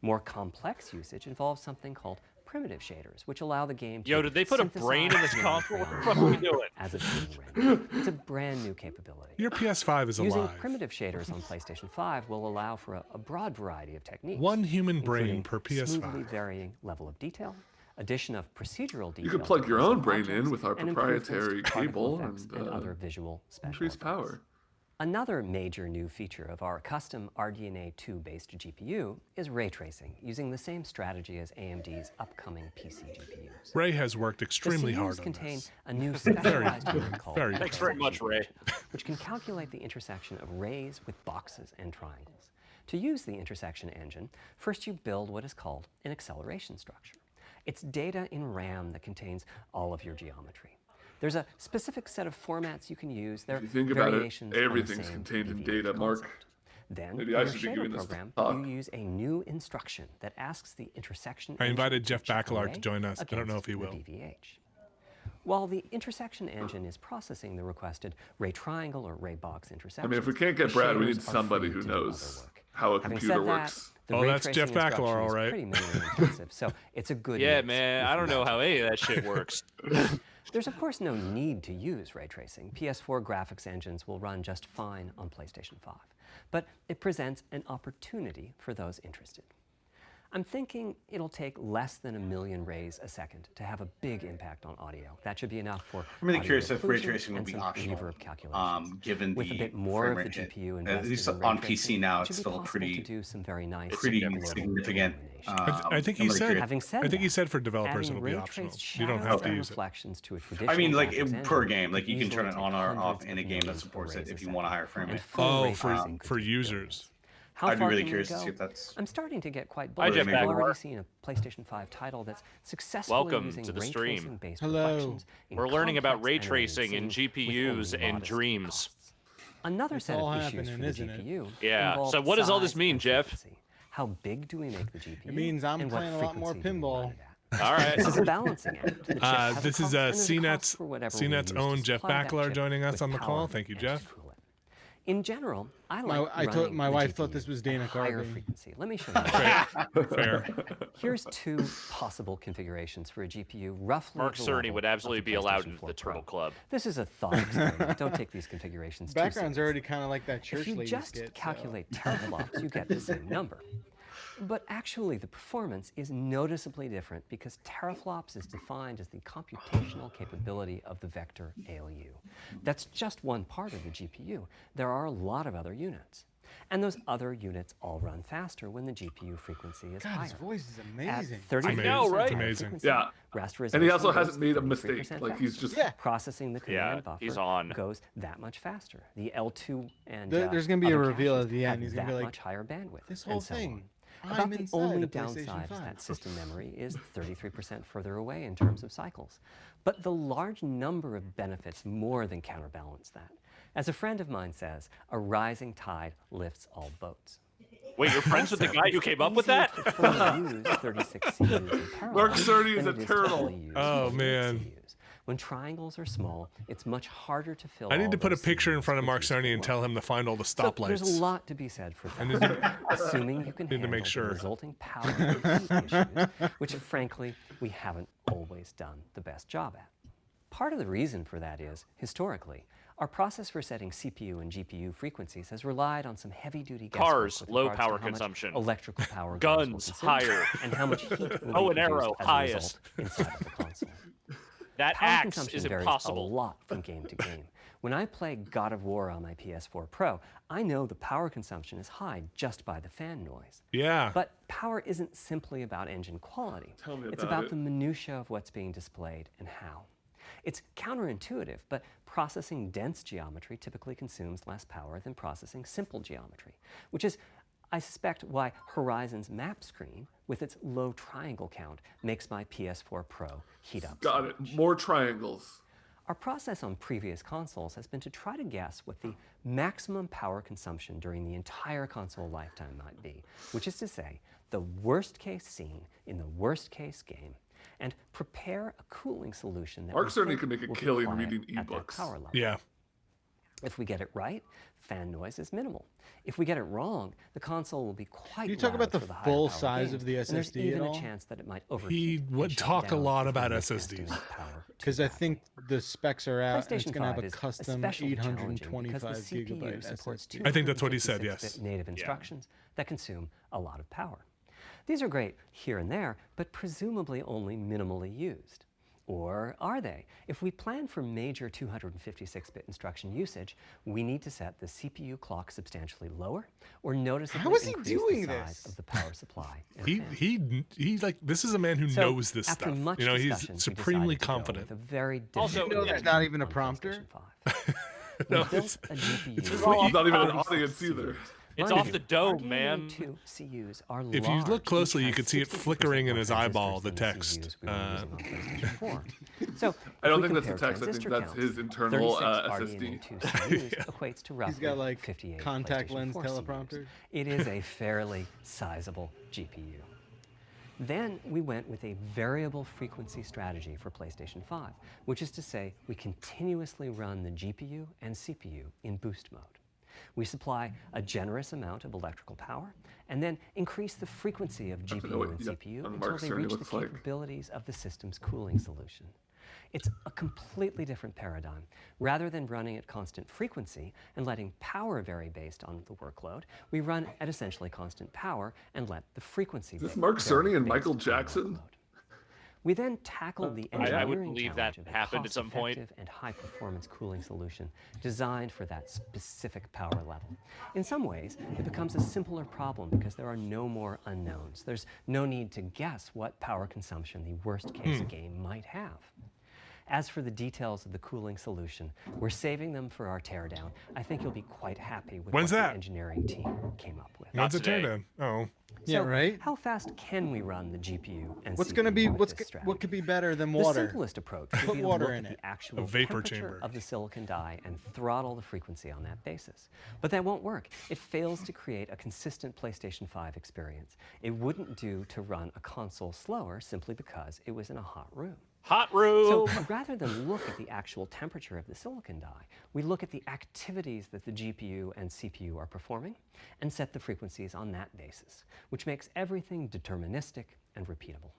More complex usage involves something called primitive shaders, which allow the game to Yo, did they put a brain in this console? What the fuck are we doing? as it's being rendered. It's a brand new capability. Your PS5 is Using alive. primitive shaders on PlayStation 5 will allow for a broad variety of techniques. One human brain including per PS5. smoothly varying level of detail, addition of procedural detail. You could plug to your personal own brain in objects, with our and improvements proprietary to particle cable effects and, other visual special increase effects. power. Another major new feature of our custom RDNA 2-based GPU is ray tracing, using the same strategy as AMD's upcoming PC GPUs. Ray has worked extremely the hard CUs on contain this. a new specialized unit called very Thanks very much, Ray. which can calculate the intersection of rays with boxes and triangles. To use the intersection engine, first you build what is called an acceleration structure. It's data in RAM that contains all of your geometry. There's a specific set of formats you can use. There If you think are about it, variations on the everything's same contained in DVH data, Mark. concept. Then, Maybe in I your should be shader giving this program, talk. you use a new instruction that asks the intersection I invited engine Jeff to check Baclar array to join us. I don't know if he against will. the DVH. While the intersection engine is processing the requested ray triangle or ray box intersection, I mean, if we can't get Brad, we need somebody who knows how a Having computer said works. that, the Oh, ray that's tracing Jeff Baclar, instruction all is right. pretty minimally intensive, so it's a good Yeah, mix man, if I you don't know like how any of that shit works. There's of course no need to use ray tracing. PS4 graphics engines will run just fine on PlayStation 5. But it presents an opportunity for those interested. I'm thinking it'll take less than 1 million rays a second to have a big impact on audio. That should be enough for I'm really audio curious if ray occlusion tracing will and be some optional, reverb calculations. given With a the bit more of frame the rate GPU hit. invested At least in ray on tracing, PC now, it it's should be still possible pretty to do some very nice significant. illumination. I think he I'm really said. curious. Having said I think he that, said for developers adding it'll be ray optional. traced You don't have shadows to and use it. reflections to a traditional I mean, like graphics per engine game, like you can easily turn it take on or off hundreds in a of game that millions of supports it rays if a you want a second. higher frame And rate. full Oh, ray for tracing could take users. billions. How I'd be far really can we curious to go? see if that's. I'm starting to get quite Hi, bored. Jeff I've Baclar. already seen a PlayStation 5 title that's successfully Welcome using to the ray stream. tracing-based Hello. reflections in We're learning about ray complex animated tracing and scenes with GPUs only and modest dreams. costs. Another It's set all of issues for happening, the isn't it? GPU Yeah, involve so what does all this size mean, and Jeff? frequency. How big do we make the GPU? It means I'm and what playing a lot more frequency do we run pinball. it at? All right. This is a balancing act. The chip has a This is cost, and there's a cost CNET's for whatever we use CNET's to own Jeff supply that Baclar chip joining us with on the power call. Thank you, and Jeff. to cool it. In general, I My- like I told- running my the wife thought GPU this was at Dana higher Carvey. frequency. Let me show you. Fair. Here's 2 possible configurations for a GPU, roughly Mark the Cerny level would of absolutely the be allowed PlayStation into 4 the Turtle Pro. Club. This is a thought experiment. Don't take these configurations too Background's seriously. already kind of like that church If you lady just skit. calculate teraflops, you get the same number. But actually, the performance is noticeably different because teraflops is defined as the computational capability of the vector ALU. That's just one part of the GPU. There are a lot of other units. And those other units all run faster when the GPU frequency is God, higher. his voice is At amazing. 30% I know, right? higher Amazing. frequency, Yeah. rasterization And he also goes hasn't made a 33% mistake. Like he's just Yeah. processing the command buffer he's on. goes that much faster. The L2 and There's gonna be a other reveal caches at the end. have He's gonna that be like, much higher bandwidth. "This whole and so thing, on. I'm About the inside only a PlayStation downside is 5. that system memory is 33% further away in terms of cycles. But the large number of benefits more than counterbalance that. As a friend of mine says, a rising tide lifts all boats. Wait, you're friends with the guy who came up with that? It's easier to fully use 36 CUs in parallel Mark Cerny is than a it to turtle. fully use Oh, 48 man. CUs. When triangles are small, it's much harder to fill. I need all to put a those picture in CUs front of with Mark useful Cerny and work. tell him to find all the So there's a stoplights. lot to be said for And that. Assuming you can Need to handle make sure. the resulting power and heat issues, which frankly we haven't always done the best job at. Part of the reason for that is, historically, our process for setting CPU and GPU frequencies has relied on some heavy-duty guesswork Cars, with low regards to power how much consumption. electrical power Guns, goods will consume, higher. and how much heat will Bow be and arrow, produced as a highest. result inside of the console. That Power axe consumption is varies impossible. a lot from game to game. When I play God of War on my PS4 Pro, I know the power consumption is high just by the fan noise. Yeah. But power isn't simply about engine quality. Tell me It's about about it. the minutia of what's being displayed and how. It's counterintuitive, but processing dense geometry typically consumes less power than processing simple geometry, which is, I suspect, why Horizon's map screen, with its low triangle count, makes my PS4 Pro heat up. Got it. More triangles. Our process on previous consoles has been to try to guess what the maximum power consumption during the entire console lifetime might be, which is to say, the worst case scene in the worst case game, and prepare a cooling solution that Mark we certainly think could make a will be killing quiet reading at that ebooks. power level. Yeah. If we get it right, fan noise is minimal. If we get it wrong, the console will be quite Can you talk loud about the for the higher full power size games, of the and there's SSD even at a all? chance that it might overheat. He would and shut talk a down lot if we about misestimate SSDs. power too Because I badly. think the specs are out, and it's PlayStation going to have 5 a is custom especially challenging 825 because the CPU gigabyte supports SSD. I think that's what he said, 256-bit yes. native instructions that consume a lot of power. These are great here and there, but presumably only minimally used. Or are they? If we plan for major 256-bit instruction usage, we need to set the CPU clock substantially lower or noticeably How is he increase doing the size this? of the power supply. and He fan. he like this is a man who So, knows this after stuff. much You know, he's discussion, we supremely decided to go confident. with a very Also, different you know approach there's not even a on prompter? PlayStation 5. No, We built a GPU. it's with free. Not even an 36 audience either. CUs. It's Mind off you, the dome, RDNA man. 2 CUs are If you large. look closely, Each you has could see it 60% flickering in more his eyeball, the transistors than text. CUs we were using on PlayStation 4. So, I don't if we think that's the compare text. I think transistor that's counts, his internal 36 SSD. RDNA 2 CUs equates to roughly He's got like 58 contact PlayStation lens 4 CUs. teleprompter. It is a fairly sizable GPU. Then we went with a variable frequency strategy for PlayStation 5, which is to say we continuously run the GPU and CPU in boost mode. We supply a generous amount of electrical power and then increase the frequency of have to know GPU what- and yeah, CPU on until Mark they Cerny reach the looks like. capabilities of the system's cooling solution. It's a completely different paradigm. Rather than running at constant frequency and letting power vary based on the workload, we run at essentially constant power and let the frequency Is this vary Mark Cerny and based Michael on the Jackson? workload. We then tackled the I would engineering believe challenge that of a happened at some point. cost-effective and high-performance cooling solution designed for that specific power level. In some ways, it becomes a simpler problem because there are no more unknowns. There's no need to guess what power consumption the worst-case game might have. As for the details of the cooling solution, we're saving them for our teardown. I think you'll be quite happy with When's what that? the engineering team came up with. When's it today. turned in? Oh, Yeah, So, right? How fast can we run the GPU and What's CPU going to be with this strategy? what could be better than The water? simplest approach Put would be to water look in at it. the actual vapor temperature chamber. of the silicon die and throttle the frequency on that basis. But that won't work. It fails to create a consistent PlayStation 5 experience. It wouldn't do to run a console slower simply because it was in a hot room. Hot room. So rather than look at the actual temperature of the silicon die, we look at the activities that the GPU and CPU are performing and set the frequencies on that basis, which makes everything deterministic and repeatable.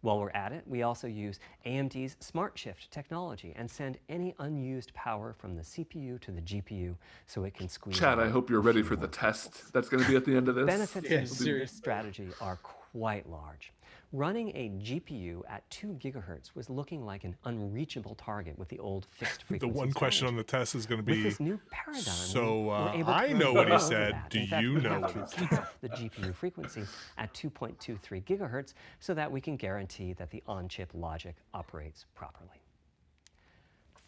While we're at it, we also use AMD's Smart Shift technology and send any unused power from the CPU to the GPU so it can squeeze Chad, I out hope you're a ready few for the more test that's going to be at the end of this. Benefits Yeah, of seriously. this strategy are quite large. Running a GPU at 2 gigahertz was looking like an unreachable target with the old fixed the frequency one question on strategy. the test is going to With be, this new paradigm, so, we were able to I run know what he well over said. that. Do In fact, you we know have what to he said? cap the GPU frequency at 2.23 gigahertz so that we can guarantee that the on-chip logic operates properly.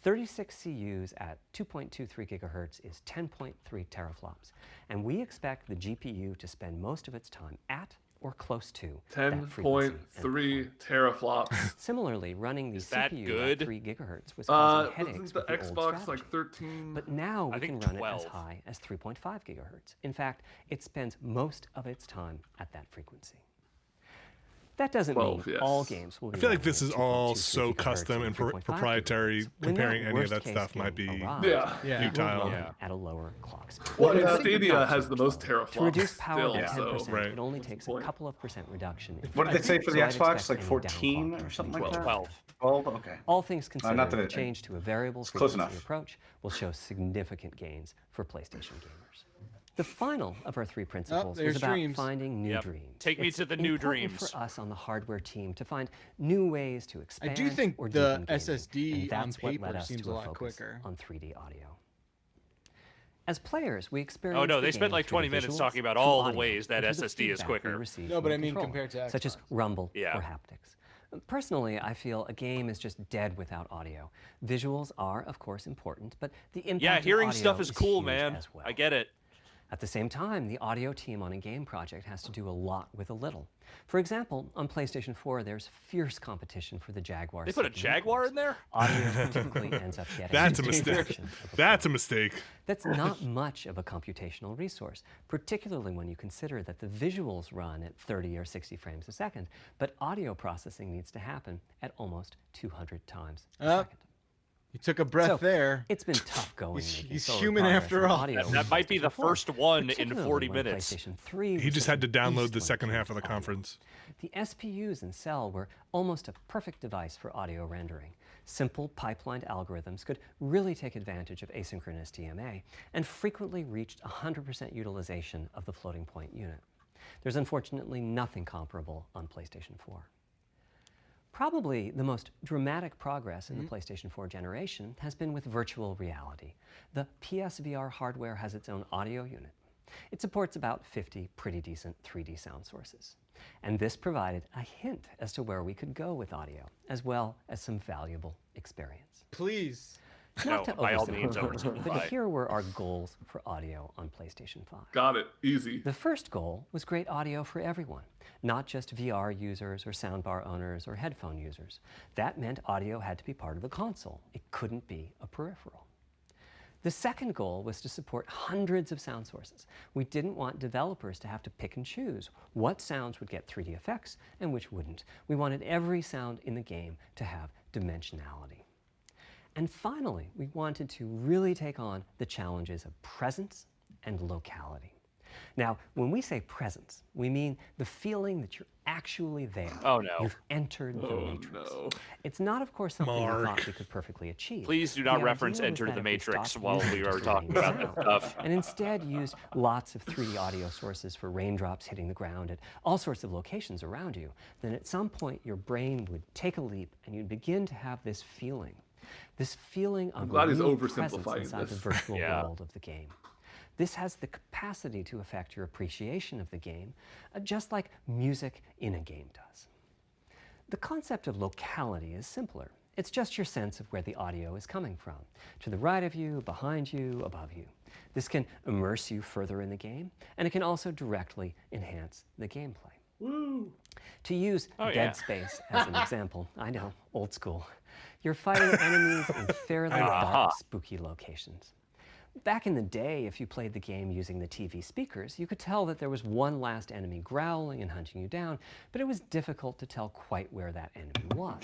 36 CUs at 2.23 gigahertz is 10.3 teraflops, and we expect the GPU to spend most of its time at or close to that frequency and 10.3 teraflops. Similarly, running the Is that CPU good? at 3 gigahertz was causing Wasn't headaches the with the old Xbox strategy. like 13? But now I we can think run it as 12. high as 3.5 gigahertz. In fact, it spends most of its time at that frequency. That doesn't 12, mean yes. all games will be I feel like running this at is all 2.23 so gigahertz custom and 3.5 proprietary. gigahertz. When Comparing that any of that worst-case stuff might game be arrives, Yeah. Yeah. we'll futile. run Yeah. at a lower clock speed. Well, What and about- Stadia Not has too the much most lower. teraflops. To reduce power still, by Yeah. 10%, so Right. it only What's the takes a point? couple of percent reduction. in What did they say for the frequency, so I'd Xbox? expect Like any 14 downclock or in something like 12. that? 12. 12? Okay. All things considered, not that the it- change to a variable it's close frequency enough. approach will show significant gains for PlayStation gamers. The final of our 3 principles was there's about dreams. finding new Yep. dreams. Take me It's to the new important dreams. for us on the hardware team to find new ways to expand. I do think or the deepen gaming, SSD and on that's what led paper us seems to a lot focus quicker. on 3D audio. As players, we experience. Oh no, the they spent game like through 20 the minutes visuals, talking about through all the audio, ways that and through the SSD is feedback we quicker. receive No, from but the I mean controller, compared to such as Xbox. rumble Yeah. or haptics. Personally, I feel a game is just dead without audio. Visuals are, of course, important, but the impact Yeah, of hearing audio stuff is cool, huge man. as well. I get it. At the same time, the audio team on a game project has to do a lot with a little. For example, on PlayStation 4, there's fierce competition for the Jaguar. They put a CPU Jaguar cores. in there? Audio typically ends up getting That's a the mistake. fraction of the That's a mistake. That's not much of a computational resource, particularly when you consider that the visuals run at 30 or 60 frames a second, but audio processing needs to happen at almost 200 times a second. You took a breath So, there. It's been tough going. making he's forward human progress after on all. audio That with might be the PlayStation 4, first one in particularly 40 when minutes. PlayStation 3 He was just a had to download beast the when it second came half to of the audio. conference. The SPUs in Cell were almost a perfect device for audio rendering. Simple pipelined algorithms could really take advantage of asynchronous DMA and frequently reached 100% utilization of the floating point unit. There's unfortunately nothing comparable on PlayStation 4. Probably the most dramatic progress in the PlayStation 4 generation has been with virtual reality. The PSVR hardware has its own audio unit. It supports about 50 pretty decent 3D sound sources. And this provided a hint as to where we could go with audio, as well as some valuable experience. Please. Not to by all means, oversimplify, but oversimplify. here were our goals for audio on PlayStation 5. Got it. Easy. The first goal was great audio for everyone, not just VR users or soundbar owners or headphone users. That meant audio had to be part of the console. It couldn't be a peripheral. The second goal was to support hundreds of sound sources. We didn't want developers to have to pick and choose what sounds would get 3D effects and which wouldn't. We wanted every sound in the game to have dimensionality. And finally, we wanted to really take on the challenges of presence and locality. Now, when we say presence, we mean the feeling that you're actually there. Oh, no. You've entered the Matrix. No. It's not, of course, something we Mark. thought we could perfectly achieve. Please do The not idea reference was Enter that the if we Matrix stopped while using we are just talking radio about this sound, stuff. and instead used lots of 3D audio sources for raindrops hitting the ground at all sorts of locations around you, then at some point your brain would take a leap and you'd begin to have this feeling of glad he's real presence oversimplifying inside this. the virtual Yeah. world of the game. This has the capacity to affect your appreciation of the game, just like music in a game does. The concept of locality is simpler. It's just your sense of where the audio is coming from, to the right of you, behind you, above you. This can immerse you further in the game, and it can also directly enhance the gameplay. Woo. To use Oh, yeah. Dead Space as an example, I know, old school, you're fighting enemies in fairly dark, spooky locations. Back in the day, if you played the game using the TV speakers, you could tell that there was one last enemy growling and hunting you down, but it was difficult to tell quite where that enemy was.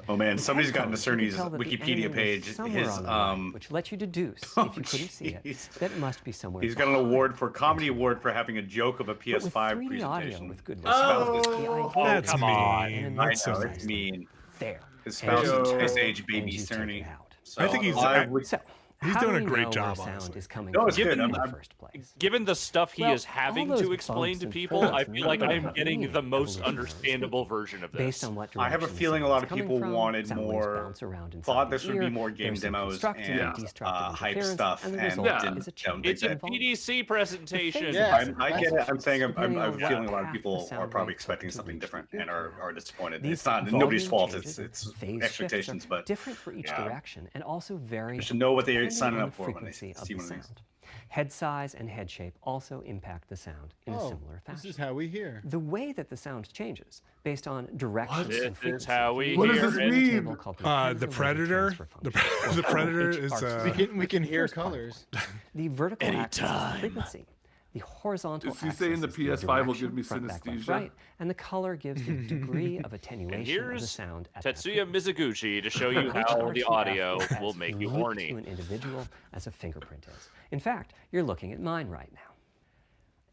Oh man, somebody's gotten to Headphones, you Cerny's could tell that the Wikipedia enemy was page. somewhere His on the right, which lets you deduce, if you couldn't see it, jeez. that it must be somewhere. He's got an behind award for comedy and to the award for having a joke of a But with PS5 3D audio presentation. with good His spouse visuals, is- the idea That's come mean. on. and I That's so know, mean. it's mean. there. His spouse is Heyo. Space Age And baby you take Cerny. it out. So I think he's- I would- So, He's how doing do a we great know job, where sound honestly. is coming No, from it's good. in the I'm- first place? Given the stuff he Well, is having all to those explain bumps to and people, folds I and feel like movements I'm getting mean the most evolutionary understandable speaking. version of Based this. on what I have a direction the feeling a sound lot is of coming people from, wanted sound waves more- bounce around inside thought the this would be ear, more game there's some demos constructive and destructive hype interference, stuff, and the and result didn't- is a don't change. It's a that- PDC presentation. Yeah. I get it. I'm saying I'm Depending on what feeling a lot of path people the sound are probably wave expecting took to something reach different the and ear are disappointed. These It's not volume nobody's fault. changes It's and phase expectations, shifts are but different for each yeah. direction and also vary you should know what they're depending signing on up the for when they frequency of see the one of these. sound. Head size and head shape also impact the sound in a similar This fashion. is how we hear. The way that the sound changes based on direction What? and This is frequency. how we What does hear this it. mean? Table called The Predator. transfer The, function, the or Predator HRC. is. We can hear First part. colors. The vertical axis is the Anytime. frequency. The horizontal Is he axis saying the is PS5 will direction, give me front, back, left, synesthesia? right, and the color gives the degree of And attenuation of the here's sound at that Tetsuya frequency. Mizuguchi to show you how the HRTF audio is will as make you unique horny. to an individual as a fingerprint is. In fact, you're looking at mine right now.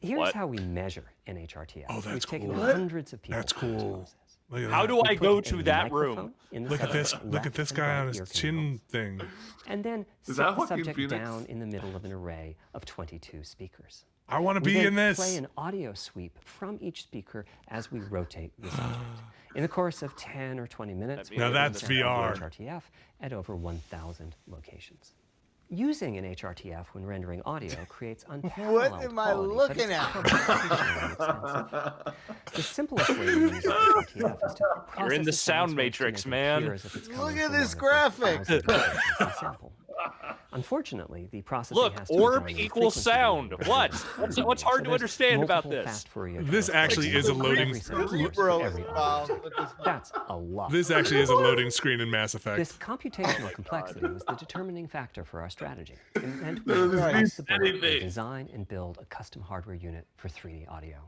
Here's What? how we measure an HRTF. Oh, that's We've taken cool. hundreds of people. That's through this cool. process. Look at How that. do I We go put to a that microphone room? in the Look at center this! of Look left at this and guy right on his ear chin canals, thing. and then Is set that the Joaquin subject Phoenix? down in the middle of an array of 22 speakers. I want to We be then in this. play an audio sweep from each speaker as we rotate the subject. In the course of 10 or 20 minutes, Now that's VR. HRTF at over 1,000 locations. Using an HRTF when rendering audio creates unparalleled What am I quality, looking but it's at? computationally expensive. The simplest way to use an HRTF is to process You're in the a sound source matrix, to make it man. appear as if it's coming Look at from this one of the graphic. 1,000 locations we sample. Unfortunately, the processing Look, has to be orb done in equals frequency sound. domain. What? What's hard So to there's understand about multiple this? fast Fourier This actually transforms is a for loading- every sound source Cerebral for every involved audio. with this. That's a lot. This actually is a loading screen in Mass Effect. This computational complexity was the determining factor for our strategy. It meant we That had was to me bite the bullet and anything. design and build a custom hardware unit for 3D audio.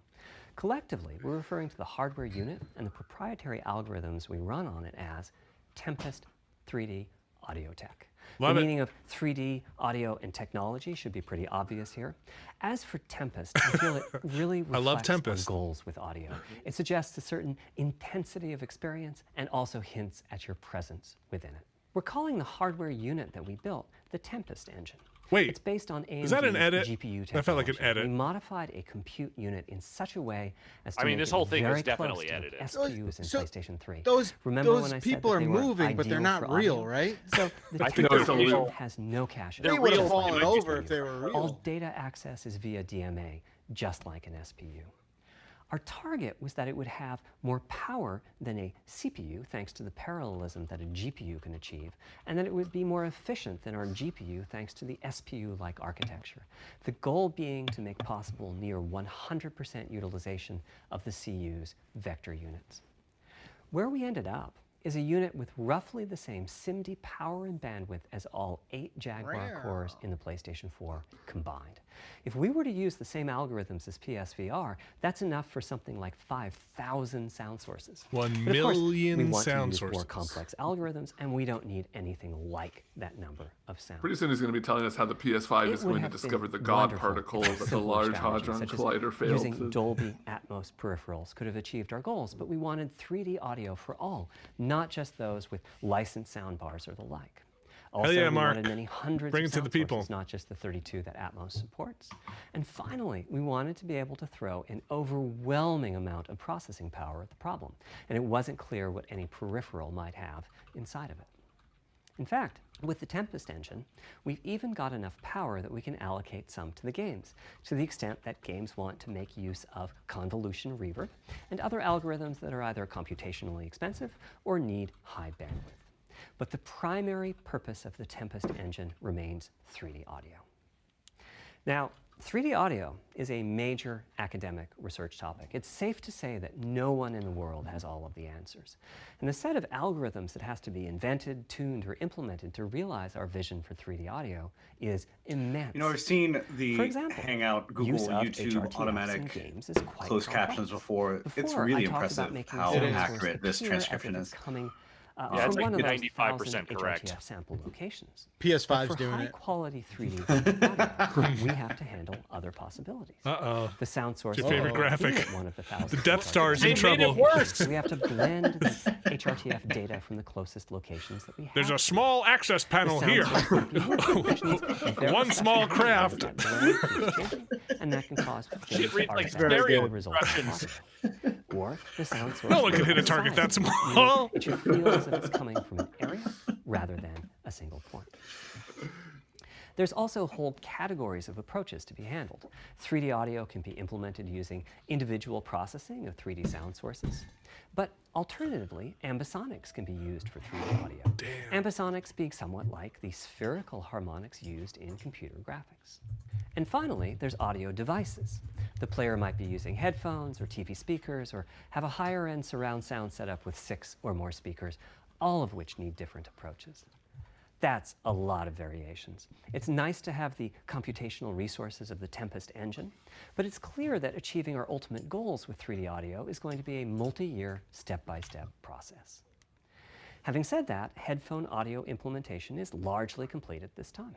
Collectively, we're referring to the hardware unit and the proprietary algorithms we run on it as Tempest 3D Audio Tech. Love The it. meaning of 3D audio and technology should be pretty obvious here. As for Tempest, I feel it really reflects I love Tempest. on goals with audio. It suggests a certain intensity of experience and also hints at your presence within it. We're calling the hardware unit that we built the Tempest engine. Wait, It's based on AMD's is that an edit? GPU technology. That felt like an edit. We modified a compute unit in such a way as to I mean, make this it whole thing very is definitely close to edited. SPUs in So PlayStation 3. Those Remember when I said people that are they were moving, but they're ideal not for real, audio? right? So the I think they're Tempest real. engine has no cache. They're They would have real. fallen They might over be if they were real. All data access is via DMA, just like an SPU. Our target was that it would have more power than a CPU, thanks to the parallelism that a GPU can achieve, and that it would be more efficient than our GPU, thanks to the SPU-like architecture. The goal being to make possible near 100% utilization of the CU's vector units. Where we ended up is a unit with roughly the same SIMD power and bandwidth as all 8 Jaguar cores in the PlayStation 4 combined. If we were to use the same algorithms as PSVR, that's enough for something like 5,000 sound sources. 1 But of course, million we want sound to use sources. more complex algorithms, and we don't need anything like that number of sounds. Pretty soon he's going to be telling us how the PS5 is It would going to have discover been the God wonderful particles if that the simpler Large strategies, Hadron such as Collider failed using to. Dolby Atmos peripherals could have achieved our goals, but we wanted 3D audio for all, not just those with licensed soundbars or the like. Also, yeah, we Mark. wanted many hundreds Bring of it to the sound people. sources, not just the 32 that Atmos supports. And finally, we wanted to be able to throw an overwhelming amount of processing power at the problem, and it wasn't clear what any peripheral might have inside of it. In fact, with the Tempest engine, we've even got enough power that we can allocate some to the games, to the extent that games want to make use of convolution reverb and other algorithms that are either computationally expensive or need high bandwidth. But the primary purpose of the Tempest engine remains 3D audio. Now, 3D audio is a major academic research topic. It's safe to say that no one in the world has all of the answers. And the set of algorithms that has to be invented, tuned, or implemented to realize our vision for 3D audio is immense. You know, I've seen the For example, Hangout, Google, use of YouTube HRTFs in automatic games is quite closed complex. captions before. It's Before, really I talked about impressive making how a sound accurate source this appear transcription as if is. it's coming Yeah, it's from like one of those 95% 1,000 correct. HRTF sample locations. PS5's For doing high it. quality 3D audio, we have to handle other possibilities. Uh-oh. The sound source It's your favorite cannot be graphic. at one of the 1,000 The Death Star is They in made it trouble. worse. We have to blend the HRTF data from the closest locations that we have. There's a small access panel The here. sound source which needs very One small special craft. that blend keeps changing, and that can cause Shit reads like artifacts stereo that result in instructions. audio. Or the sound source. No one can hit a is target that silent, small. meaning it should feel as if it's coming from an area rather than a single point. There's also whole categories of approaches to be handled. 3D audio can be implemented using individual processing of 3D sound sources. But alternatively, ambisonics can be used for 3D audio. Ambisonics being somewhat like the spherical harmonics used in computer graphics. And finally, there's audio devices. The player might be using headphones or TV speakers or have a higher-end surround sound setup with 6 or more speakers, all of which need different approaches. That's a lot of variations. It's nice to have the computational resources of the Tempest engine, but it's clear that achieving our ultimate goals with 3D audio is going to be a multi-year, step-by-step process. Having said that, headphone audio implementation is largely complete at this time.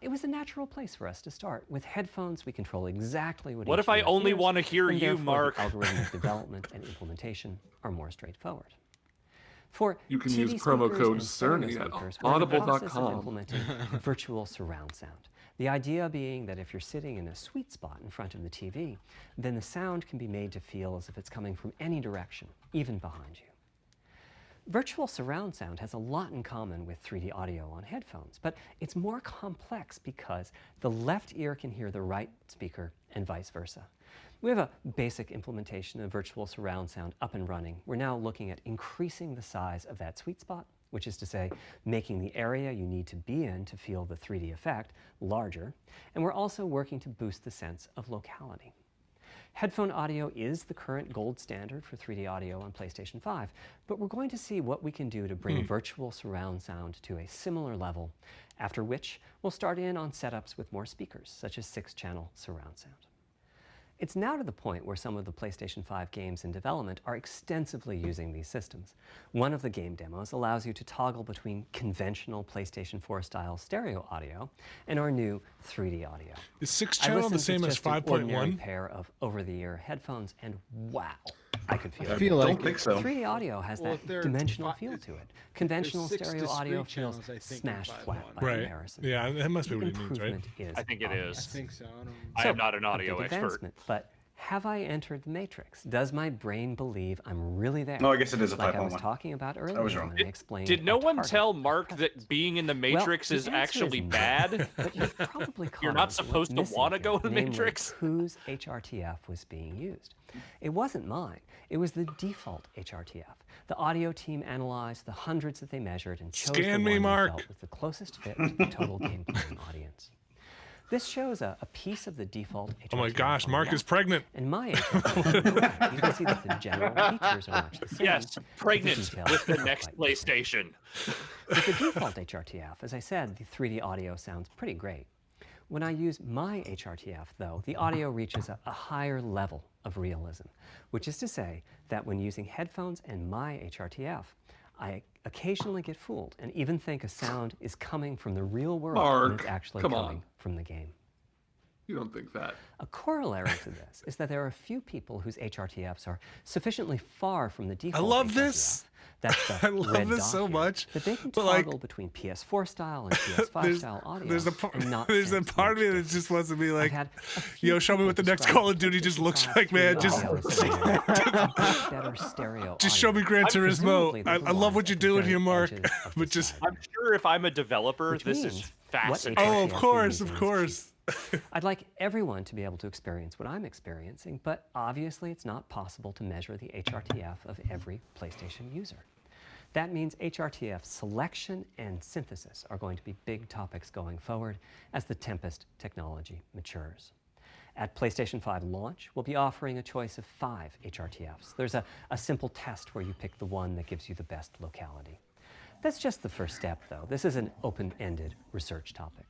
It was a natural place for us to start. With headphones, we control exactly what What each if I ear only hears, wanna hear and you, therefore Mark? the algorithmic development and implementation are more straightforward. For You can TV use promo speakers code and stereo Cerny at speakers, we're in the process of audible.com. implementing virtual surround sound. The idea being that if you're sitting in a sweet spot in front of the TV, then the sound can be made to feel as if it's coming from any direction, even behind you. Virtual surround sound has a lot in common with 3D audio on headphones, but it's more complex because the left ear can hear the right speaker and vice versa. We have a basic implementation of virtual surround sound up and running. We're now looking at increasing the size of that sweet spot, which is to say, making the area you need to be in to feel the 3D effect larger, and we're also working to boost the sense of locality. Headphone audio is the current gold standard for 3D audio on PlayStation 5, but we're going to see what we can do to bring virtual surround sound to a similar level, after which we'll start in on setups with more speakers, such as 6-channel surround sound. It's now to the point where some of the PlayStation 5 games in development are extensively using these systems. One of the game demos allows you to toggle between conventional PlayStation 4 style stereo audio and our new 3D audio. Is 6-channel the same as 5.1? Pair of over-the-ear headphones, and wow, I could feel I it. feel like Don't think so. 3D audio has Well, that if they're dimensional fi- feel to it. Conventional there's 6 stereo audio discrete feels channels, I think, in smashed 5.1. flat by Right. comparison. Yeah, that must be The what he means, right? improvement is I think it obvious. is. I think so. I don't I am not an audio a big expert. advancement, but have I entered the matrix? Does my brain believe I'm really there? No, I guess it is a like I was 5.1. talking about earlier was wrong. when I explained. Did no a one target tell of Mark presence. that being in the Well, Matrix the is answer actually no, bad? But you've probably You're caught not on to supposed to what's missing wanna go here, in the namely Matrix? Whose HRTF was being used? It wasn't mine. It was the default HRTF. The audio team analyzed the hundreds that they measured and chose Scan the me, one Mark. they felt was the closest fit to the total game playing audience. This shows a piece of the default HRTF. Oh my gosh, on the Mark is left. pregnant. And my HRTF, you can see that the general features are much the same. Yes, but the pregnant details with the are next quite different. PlayStation. With the default HRTF, as I said, the 3D audio sounds pretty great. When I use my HRTF, though, the audio reaches a higher level of realism, which is to say that when using headphones and my HRTF, I occasionally get fooled and even think a sound is coming from the real world when it's Mark, actually come coming on. from the game. You don't think that? A corollary to this is that there are a few people whose HRTFs are sufficiently far from the default love HRTF, this. that's the I love red this dot so here, much, that they can but, like, toggle between PS4 style and PS5 style audio There's a part, and not there's a sense part of me much that difference. just wants to be I've like, had a few yo, show me what the people next describe Call of Duty just looks 65 like, man. 3D Just, audio as something like better stereo just show audio. me Gran Turismo. Presumably, I these are love ones what you're at the doing very here, Mark. edges of the But just, side. I'm sure if I'm a developer, Which this means is what fascinating. oh, of HRTF course, you're of using is course. I'd like everyone to be able to experience what I'm experiencing, but obviously it's not possible to measure the HRTF of every PlayStation user. That means HRTF selection and synthesis are going to be big topics going forward as the Tempest technology matures. At PlayStation 5 launch, we'll be offering a choice of 5 HRTFs. There's a simple test where you pick the one that gives you the best locality. That's just the first step, though. This is an open-ended research topic.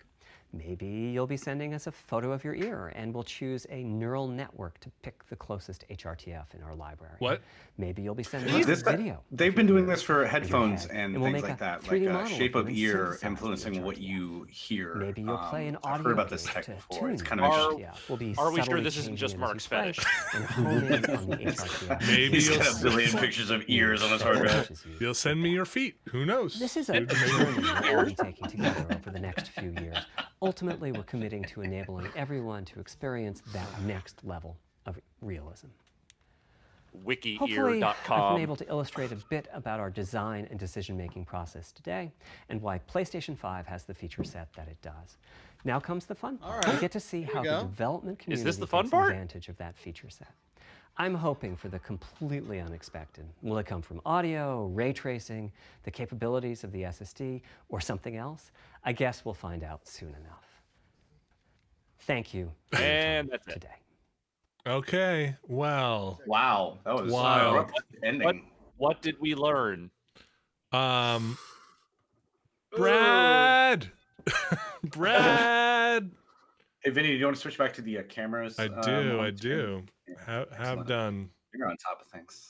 Maybe you'll be sending us a photo of your ear, and we'll choose a neural network to pick the closest HRTF in our library. What? Maybe you'll be sending us a This, video. they've been doing this for headphones head, and and we'll things make like a that, 3D like model shape of of you and ear synthesize the influencing what HRTF. you hear. Maybe you'll play an I've audio heard about this game tech to before. It's tune kind the of Are- interesting. HRTF. We'll be are we sure subtly this isn't changing just it as you Mark's play fetish? and hone in on the HRTF. Maybe He's you'll, got a billion pictures of ears on his hard drive. you'll send me your feet. Who knows? This is a journey we'll be taking together over the next few years. Ultimately, we're committing to enabling everyone to experience that next level of realism. Hopefully, I've been Wikiear.com. able to illustrate a bit about our design and decision-making process today and why PlayStation 5 has the feature set that it does. Now comes the fun part. We get to see how the go. development community this the fun takes part? advantage of that feature set. I'm hoping for the completely unexpected. Will it come from audio, ray tracing, the capabilities of the SSD, or something else? I guess we'll find out soon enough. Thank you for your And time that's it. today. Okay, well, Wow, that was Wild. abrupt ending. What did we learn? Brad, Brad. Hey, Vinny, do you want to switch back to the cameras? I on do, the I screen? do. Yeah, Have excellent. done. You're on top of things.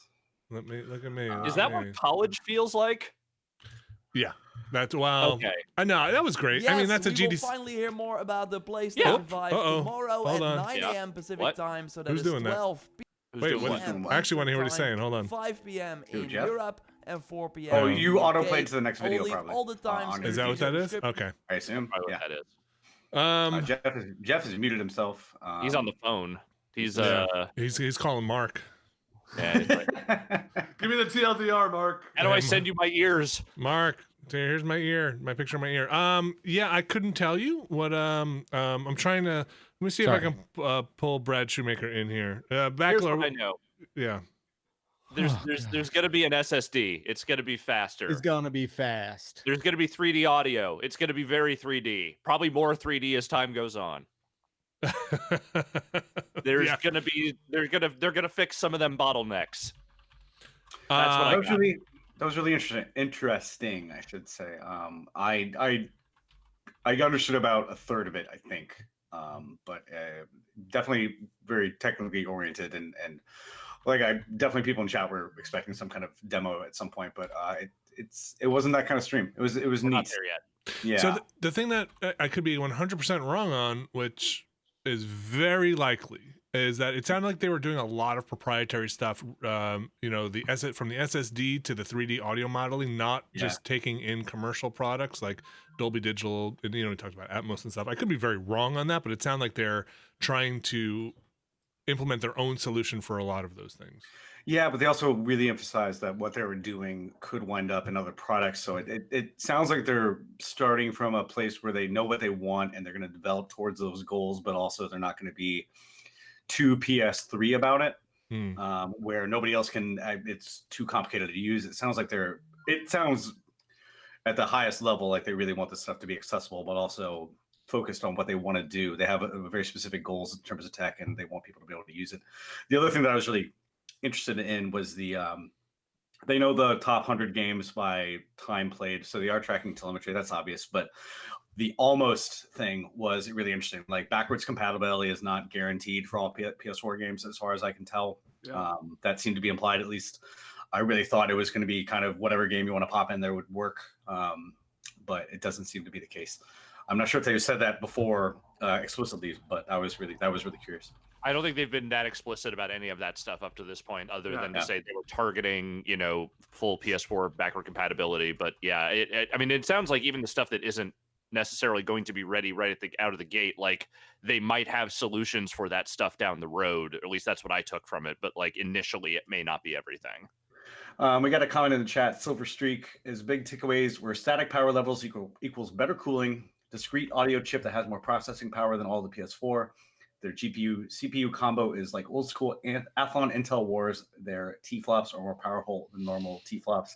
Let me look at me. Is Is look that at what me. college feels like? Yeah, that's wow. Okay. I know that was great. I mean, that's a we will GDC. finally hear more about the PlayStation Yeah. 5 Uh-oh. tomorrow Hold at on. 9 Yeah. a.m. Pacific What? time. So that Who's is doing that? 12 Who's Wait, doing what? what? p.m. I actually want to hear what he's Eastern saying. Hold on. 5 p.m. Who, in Jeff? Europe and 4 p.m. Oh, in you the auto UK. played to the next video, Only probably. all the times on in Is the that what that is? description. Okay. I assume. Probably Yeah. what that is. Jeff has muted himself. He's on the phone. He's he's calling Mark. Yeah, he's like, Give me the TLDR, Mark. how do I send you my ears? Mark, here's my ear, my picture of my ear. Yeah, I couldn't tell you what. I'm trying to. Let me see if I can pull Brad Shoemaker in here. Here's Backler, what I know. yeah. There's gonna be an SSD. It's gonna be faster. It's gonna be fast. There's gonna be 3D audio. It's gonna be very 3D. Probably more 3D as time goes on. There's gonna be they're gonna fix some of them bottlenecks. That's what that was really interesting, I should say. I understood about a third of it, I think, but definitely very technically oriented and like definitely people in chat were expecting some kind of demo at some point, but it wasn't that kind of stream. It was We're neat. not there yet. Yeah. So the thing that I could be 100% wrong on, which is very likely, is that it sounded like they were doing a lot of proprietary stuff. You know, from the SSD to the 3D audio modeling, not just taking in commercial products like Dolby Digital. And, you know, we talked about Atmos and stuff. I could be very wrong on that, but it sounded like they're trying to implement their own solution for a lot of those things. Yeah, but they also really emphasized that what they were doing could wind up in other products. So it sounds like they're starting from a place where they know what they want and they're going to develop towards those goals, but also they're not going to be too PS3 about it, where nobody else can. It's too complicated to use. It sounds like it sounds at the highest level like they really want this stuff to be accessible, but also focused on what they want to do. They have a very specific goals in terms of tech, and they want people to be able to use it. The other thing that I was really interested in was they know the top 100 games by time played, so they are tracking telemetry. That's obvious, but the almost thing was really interesting. Like backwards compatibility is not guaranteed for all PS4 games, as far as I can tell. Yeah. That seemed to be implied, at least. I really thought it was going to be kind of whatever game you want to pop in there would work, but it doesn't seem to be the case. I'm not sure if they said that before explicitly, but that was really curious. I don't think they've been that explicit about any of that stuff up to this point, other than to say they were targeting, you know, full PS4 backward compatibility. But yeah, I mean, it sounds like even the stuff that isn't necessarily going to be ready right out of the gate, like they might have solutions for that stuff down the road. Or at least that's what I took from it. But like initially, it may not be everything. We got a comment in the chat. Silver Streak is big takeaways where static power levels equals better cooling, discrete audio chip that has more processing power than all the PS4. Their GPU CPU combo is like old school Athlon Intel Wars. Their T-flops are more powerful than normal T-flops.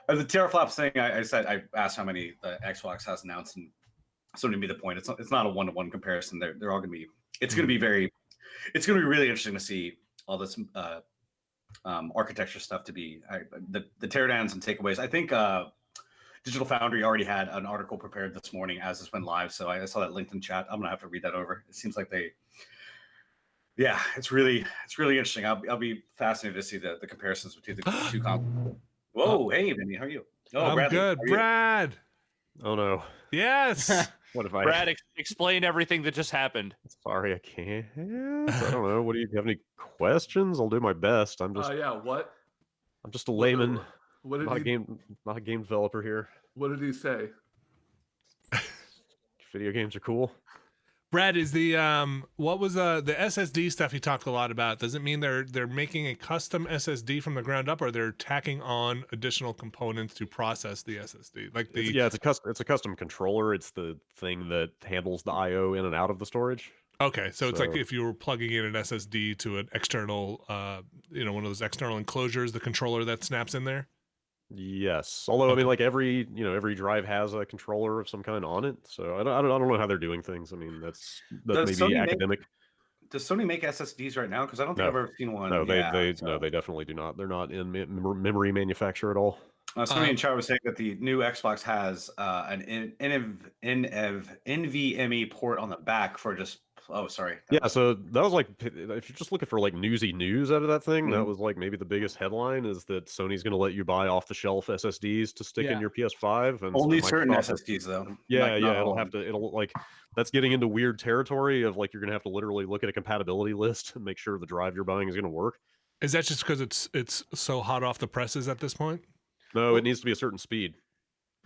The teraflops thing, I asked how many the Xbox has announced, and somebody made the point. It's not a one-to-one comparison. They're all going to be. It's going to be really interesting to see all this architecture stuff to be the teardowns and takeaways. I think Digital Foundry already had an article prepared this morning as this went live, so I saw that linked in chat. I'm gonna have to read that over. It seems like it's really interesting. I'll be fascinated to see the comparisons between the two consoles. Whoa, hey, Vinny, how are you? Oh, I'm Bradley, good, Brad. Oh no. Yes. What if I? Brad, explain everything that just happened. Sorry, I can't. I don't know. What do you have? Any questions? I'll do my best. I'm just. What? I'm just a layman. What did not a game developer here. What did he say? Video games are cool. Brad, is the what was the SSD stuff he talked a lot about? Does it mean they're making a custom SSD from the ground up, or they're tacking on additional components to process the SSD? Like it's a custom controller. It's the thing that handles the I/O in and out of the storage. Okay, so it's like if you were plugging in an SSD to an external, one of those external enclosures, the controller that snaps in there. Yes, although I mean, like every drive has a controller of some kind on it, so I don't know how they're doing things. I mean, that's maybe academic. Does Sony make SSDs right now? Because I don't think I've ever seen one. No, they definitely do not. They're not in memory manufacture at all. Somebody in chat was saying that the new Xbox has an NVMe port on the back for just. Oh, sorry. Yeah, so that was like, if you're just looking for like newsy news out of that thing, that was like maybe the biggest headline is that Sony's going to let you buy off-the-shelf SSDs to stick in your PS5. And only certain SSDs though. Yeah, it'll like, that's getting into weird territory of like, you're going to have to literally look at a compatibility list and make sure the drive you're buying is going to work. Is that just because it's so hot off the presses at this point? No, it needs to be a certain speed.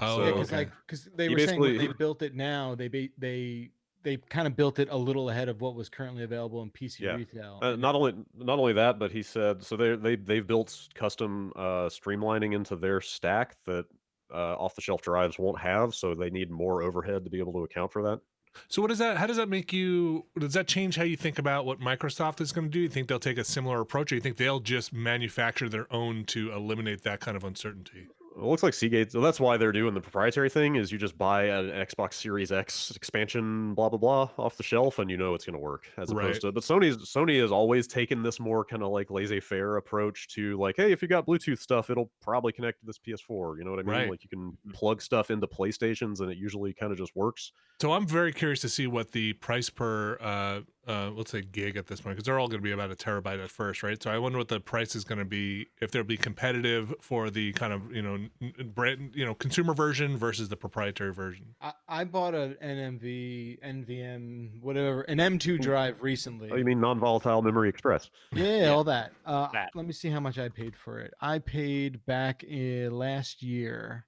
Oh, Yeah, okay. because they He were saying when they basically- built it now, they kind of built it a little ahead of what was currently available in PC Yeah. retail. Not only that, but he said so they've built custom streamlining into their stack that off the shelf drives won't have, so they need more overhead to be able to account for that. So what does that? How does that make you? Does that change how you think about what Microsoft is going to do? You think they'll take a similar approach, or you think they'll just manufacture their own to eliminate that kind of uncertainty? It looks like Seagate. So that's why they're doing the proprietary thing. Is you just buy an Xbox Series X expansion, blah blah blah, off the shelf, and you know it's going to work. As Right. opposed to, but Sony has always taken this more kind of like laissez-faire approach to like, hey, if you got Bluetooth stuff, it'll probably connect to this PS4. You know what I mean? Right. Like you can plug stuff into PlayStations, and it usually kind of just works. So I'm very curious to see what the price per let's say gig at this point, because they're all going to be about a terabyte at first, right? So I wonder what the price is going to be, if they'll be competitive for the kind of brand consumer version versus the proprietary version. I bought an NVM, whatever, an M2 drive recently. Oh, you mean non-volatile memory express? Yeah, all that. That. Let me see how much I paid for it. I paid back last year.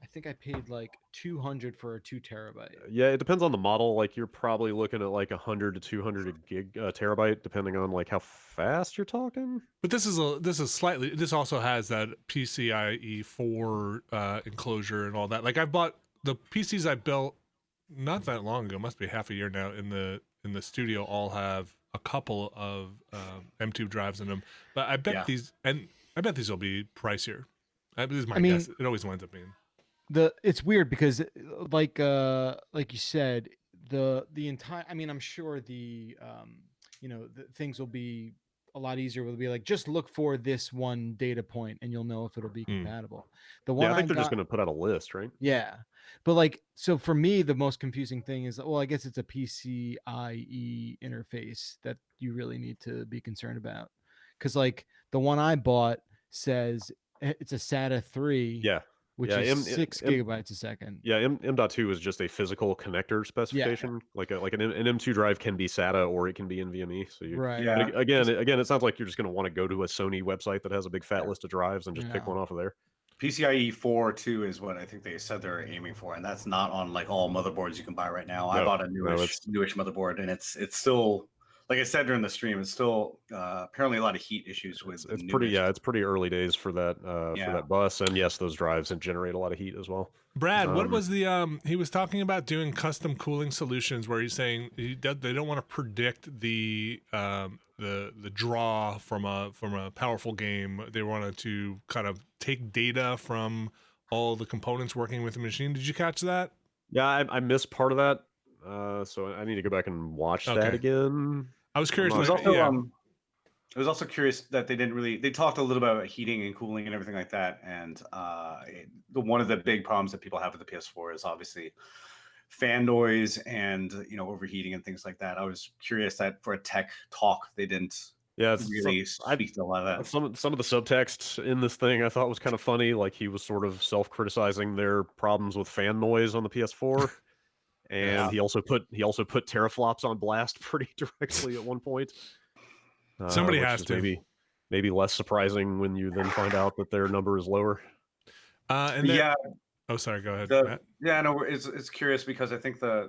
I think I paid like $200 for a 2 terabyte. Yeah, it depends on the model. Like you're probably looking at like 100 to 200 gig terabyte, depending on like how fast you're talking. But this also has that PCIe 4 enclosure and all that. Like I bought the PCs I built not that long ago, must be half a year now, in the studio, all have a couple of M2 drives in them. But I bet these will be pricier. This is my guess. It always winds up being. It's weird because like you said, the entire, I mean, I'm sure the things will be a lot easier. Will be like, just look for this one data point and you'll know if it'll be compatible. The one I think they're just going to put out a list, right? Yeah. But like, so for me, the most confusing thing is, well, I guess it's a PCIe interface that you really need to be concerned about. Cause like the one I bought says it's a SATA 3. Yeah. Which is 6 gigabytes a second. Yeah, M.2 is just a physical connector specification. Like an M2 drive can be SATA or it can be NVMe. So right. Yeah. Again, it sounds like you're just going to want to go to a Sony website that has a big fat list of drives and just pick one off of there. PCIe 4 2 is what I think they said they're aiming for, and that's not on like all motherboards you can buy right now. I bought a newish motherboard, and it's still, like I said during the stream, it's still apparently a lot of heat issues with. It's pretty early days for that for that bus, and yes, those drives generate a lot of heat as well. Brad, what was the he was talking about doing custom cooling solutions where he's saying they don't want to predict the draw from a powerful game. They wanted to kind of take data from all the components working with the machine. Did you catch that? Yeah, I missed part of that, so I need to go back and watch that again. I was curious. I was also curious that they talked a little about heating and cooling and everything like that. And one of the big problems that people have with the PS4 is obviously fan noise and overheating and things like that. I was curious that for a tech talk they didn't really speak to a lot of that. Some of the subtext in this thing I thought was kind of funny. Like he was sort of self-criticizing their problems with fan noise on the PS4. And he also put teraflops on blast pretty directly at one point. Somebody has to. Maybe less surprising when you then find out that their number is lower. Oh, sorry. Go ahead. Matt. Yeah, no, it's curious because I think I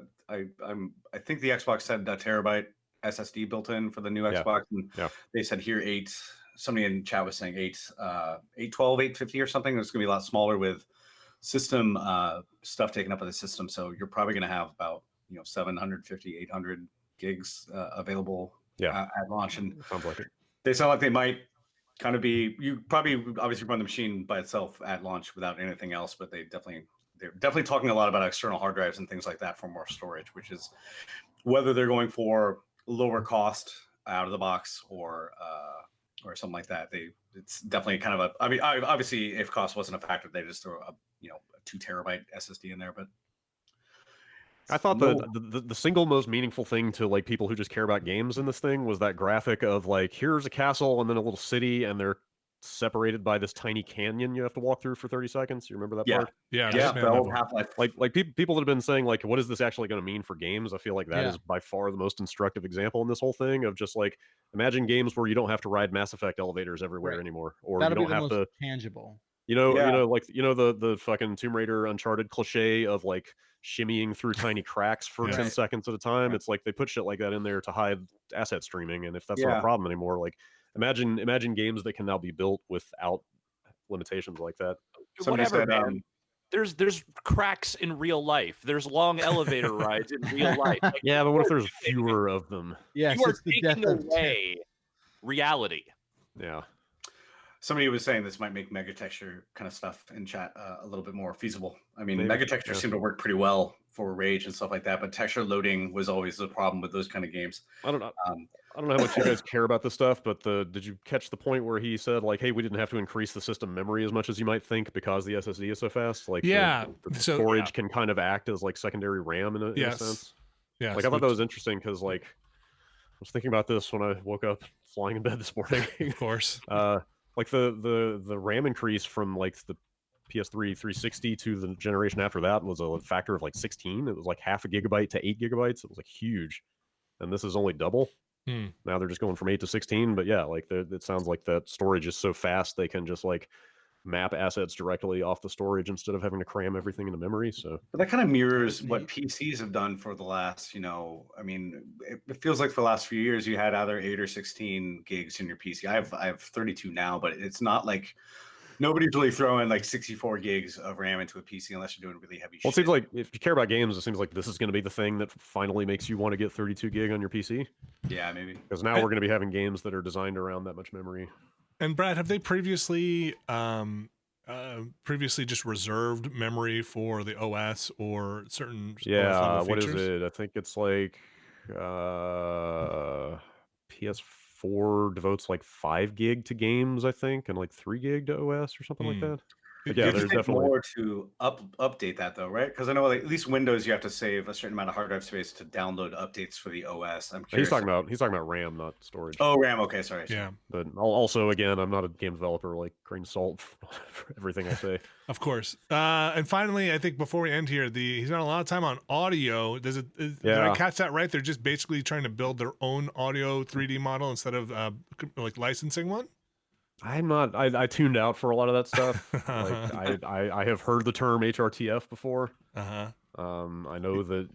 think the Xbox said a terabyte SSD built in for the new Xbox, and they said here 8. Somebody in chat was saying 812, 850 or something. It's gonna be a lot smaller with system stuff taken up by the system. So you're probably gonna have about 750, 800 gigs available. At launch, and sounds like it. They sound like they might kind of be. You probably obviously run the machine by itself at launch without anything else, but they're definitely talking a lot about external hard drives and things like that for more storage, which is whether they're going for lower cost out of the box or something like that. It's definitely kind of a. I mean, obviously, if cost wasn't a factor, they just throw a 2 terabyte SSD in there, but. I thought the single most meaningful thing to like people who just care about games in this thing was that graphic of like, here's a castle and then a little city and they're separated by this tiny canyon you have to walk through for 30 seconds. You remember that part? Yeah. The old Half-Life. Like people that have been saying like, what is this actually going to mean for games? I feel like that is by far the most instructive example in this whole thing of just like, imagine games where you don't have to ride Mass Effect elevators everywhere anymore, or That'll you don't be the have most to tangible. You know, Yeah. the fucking Tomb Raider Uncharted cliche of like shimmying through tiny cracks for Yes. 10 Right. seconds at a time. Right. It's like they put shit like that in there to hide asset streaming, and if that's not a Yeah. problem anymore, like imagine games that can now be built without limitations like that. Somebody Whatever, said, man. There's cracks in real life. There's long elevator rides in real life. Like, Yeah, but what if there's taking- fewer of them? Yes, you are it's the taking death of away reality. Yeah. somebody was saying this might make megatexture kind of stuff in chat a little bit more feasible. I mean, Maybe, megatexture yeah. seemed to work pretty well for Rage and stuff like that, but texture loading was always the problem with those kind of games. I don't know. Um, I don't know how much you guys care about this stuff, but did you catch the point where he said like, "Hey, we didn't have to increase the system memory as much as you might think because the SSD is so fast." Like, Yeah, the so- storage can kind of act as like secondary RAM in a Yes. sense. Yes. Like, I thought that which- was interesting because like I was thinking about this when I woke up flying in bed this morning. of course. Like the RAM increase from like the PS3 360 to the generation after that was a factor of like 16. It was like half a gigabyte to 8 gigabytes. It was like huge, and this is only double. Hmm. Now they're just going from 8 to 16, but yeah, like it sounds like that storage is so fast they can just like map assets directly off the storage instead of having to cram everything into memory. So But that kind of mirrors That's what neat. PCs have done for the last, I mean, it feels like for the last few years you had either 8 or 16 gigs in your PC. I have 32 now, but it's not like nobody's really throwing like 64 gigs of RAM into a PC unless you're doing really heavy well, it shit. seems like if you care about games, it seems like this is going to be the thing that finally makes you want to get 32 gig on your PC. Yeah, maybe. Because now we're going to be having games that are designed around that much memory. And Brad, have they previously just reserved memory for the OS or certain Yeah, level what is features? it? I think it's like PS4 devotes like 5 gig to games, I think, and like 3 gig to OS or something like Hmm. that. But You yeah, have to there's take definitely more to update that though, right? Because I know like, at least Windows you have to save a certain amount of hard drive space to download updates for the OS. I'm curious. he's talking about RAM, not storage. Oh, RAM. Okay, sorry. Yeah, But also, again, I'm not a game developer. Like, grain of salt for everything I say. of course. And finally, I think before we end here, he's got a lot of time on audio. Did I Yeah. catch that right? They're just basically trying to build their own audio 3D model instead of like licensing one. I'm not. I tuned out for a lot of that stuff. Like, I have heard the term HRTF before. Uh huh. I know that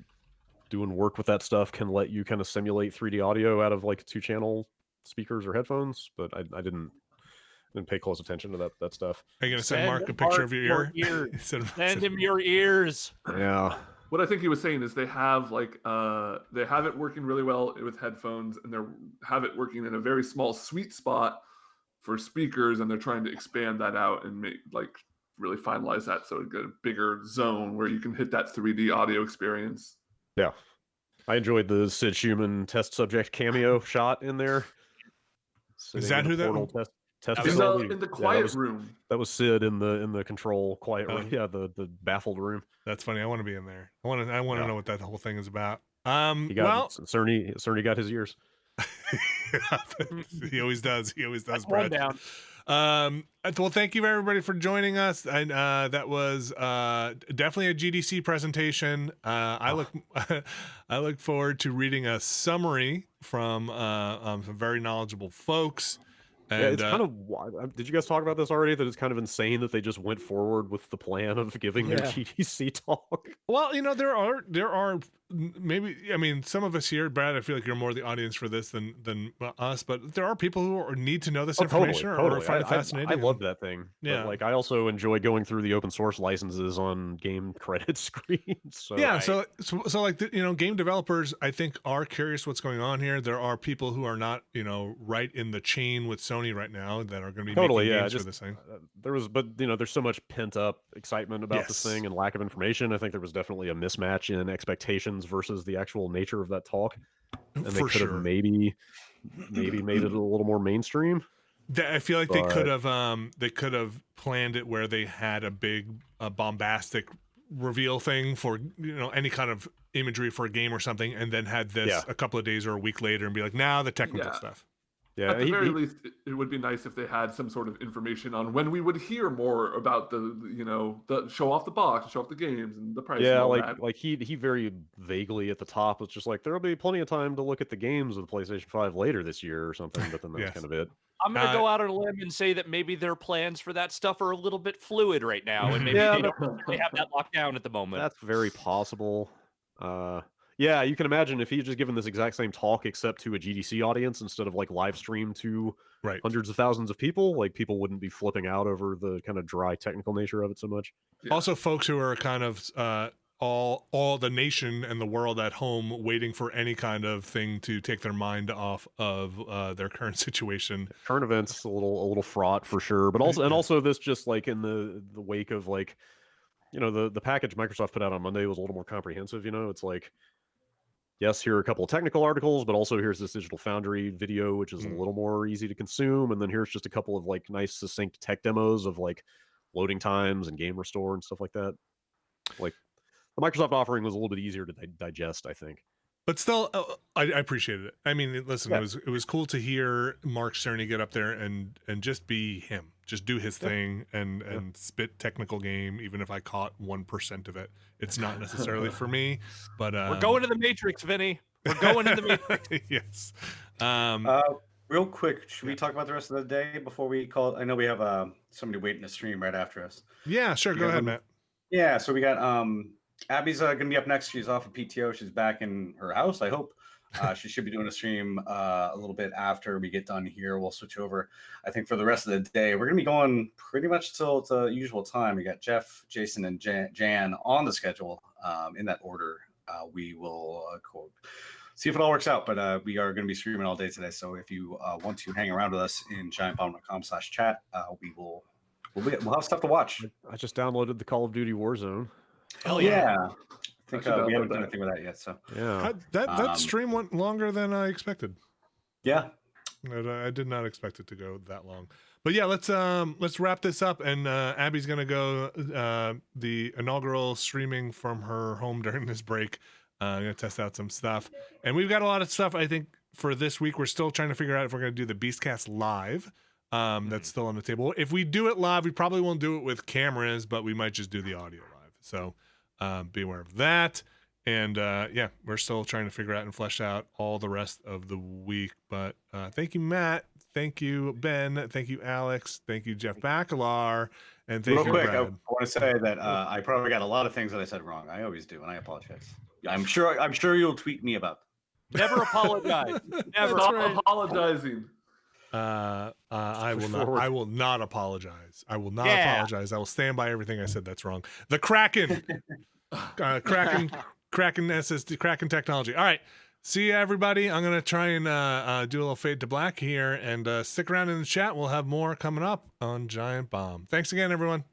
doing work with that stuff can let you kind of simulate 3D audio out of like 2-channel speakers or headphones, but I didn't pay close attention to that stuff. Are you gonna send Mark a picture of your ear? Send him your ears. Yeah. What I think he was saying is they have they have it working really well with headphones, and they have it working in a very small sweet spot for speakers, and they're trying to expand that out and make really finalize that so it get a bigger zone where you can hit that 3D audio experience. Yeah. I enjoyed the Sid Schumann test subject cameo shot in there. Is that who that? Test In facility. the Yeah, quiet room. That was Sid in the control quiet room. Oh. Yeah, the baffled room. That's funny. I want to be in there. I want to Yeah. know what that whole thing is about. He got Cerny got his ears. He always does. He always does, One Brad. down. Well, thank you everybody for joining us. And that was definitely a GDC presentation. I look forward to reading a summary from some very knowledgeable folks. And, yeah, it's kind of. Did you guys talk about this already? That it's kind of insane that they just went forward with the plan of giving their GDC talk. well, there are maybe, I mean, some of us here, Brad, I feel like you're more the audience for this than us, but there are people who need to know this information or find it fascinating. I loved that thing. Yeah. But, I also enjoy going through the open source licenses on game credit screens. So. Yeah, so game developers, I think, are curious what's going on here. There are people who are not, right in the chain with Sony right now that are going to be making games for this thing. There's so much pent up excitement about this thing and lack of information. I think there was definitely a mismatch in expectations versus the actual nature of that talk, and they could have maybe made it a little more mainstream. I feel like they could have planned it where they had a big bombastic reveal thing for any kind of imagery for a game or something, and then had this a couple of days or a week later and be like, now the technical stuff. Yeah, at the very least, it would be nice if they had some sort of information on when we would hear more about the show off the box, show off the games, and the price. Yeah, and all that. he very vaguely at the top was just like, there'll be plenty of time to look at the games of the PlayStation 5 later this year or something. But then that's kind of it. I'm going to go out on a limb and say that maybe their plans for that stuff are a little bit fluid right now, and maybe Yeah, they don't really have that locked down at the moment. That's very possible. Yeah, you can imagine if he'd just given this exact same talk except to a GDC audience instead of like live stream to Right. hundreds of thousands of people, like people wouldn't be flipping out over the kind of dry technical nature of it so much. Yeah. Also, folks who are kind of all the nation and the world at home waiting for any kind of thing to take their mind off of their current situation. Current events a little fraught for sure, but also this just like in the wake of like, you know, the package Microsoft put out on Monday was a little more comprehensive. You know, it's like, yes, here are a couple of technical articles, but also here's this Digital Foundry video, which is a little more easy to consume. And then here's just a couple of like nice, succinct tech demos of like loading times and game restore and stuff like that. Like the Microsoft offering was a little bit easier to digest, I think. But still, I appreciated it. I mean, listen, Yeah. it was cool to hear Mark Cerny get up there and just be him, just do his thing and spit technical game. Even if I caught 1% of it, it's not necessarily for me. But We're going to the Matrix, Vinny. We're going to the Matrix. Yes. Real quick, should we talk about the rest of the day before we call it? I know we have somebody waiting to stream right after us. Yeah, sure. Go ahead, Matt. Yeah, so we got Abby's going to be up next. She's off of PTO. She's back in her house, I hope. She should be doing a stream a little bit after we get done here. We'll switch over. I think for the rest of the day, we're going to be going pretty much till the usual time. We got Jeff, Jason, and Jan on the schedule in that order. We will see if it all works out, but we are going to be streaming all day today. So if you want to hang around with us in giantbomb.com/chat, we'll have stuff to watch. I just downloaded the Call of Duty Warzone. Hell yeah. I think I should we haven't download done that. anything with that yet. So Yeah. That stream went longer than I expected. yeah. I did not expect it to go that long. But yeah, let's wrap this up. And Abby's gonna go the inaugural streaming from her home during this break. I'm gonna test out some stuff, and we've got a lot of stuff. I think for this week, we're still trying to figure out if we're gonna do the Beastcast live. That's still on the table. If we do it live, we probably won't do it with cameras, but we might just do the audio live. So be aware of that. And yeah, we're still trying to figure out and flesh out all the rest of the week. But thank you, Matt. Thank you, Ben. Thank you, Alex. Thank you, Jeff Bakalar. And thank Real you, quick, Brad. I want to say that I probably got a lot of things that I said wrong. I always do, and I apologize. I'm sure you'll tweet me about them. Never apologize. Never. Stop right. apologizing. I will not apologize. I will not Yeah. apologize. I will stand by everything I said. That's wrong. The Kraken, Kraken SSD, Kraken technology. All right. See you, everybody. I'm gonna try and do a little fade to black here, and stick around in the chat. We'll have more coming up on Giant Bomb. Thanks again, everyone.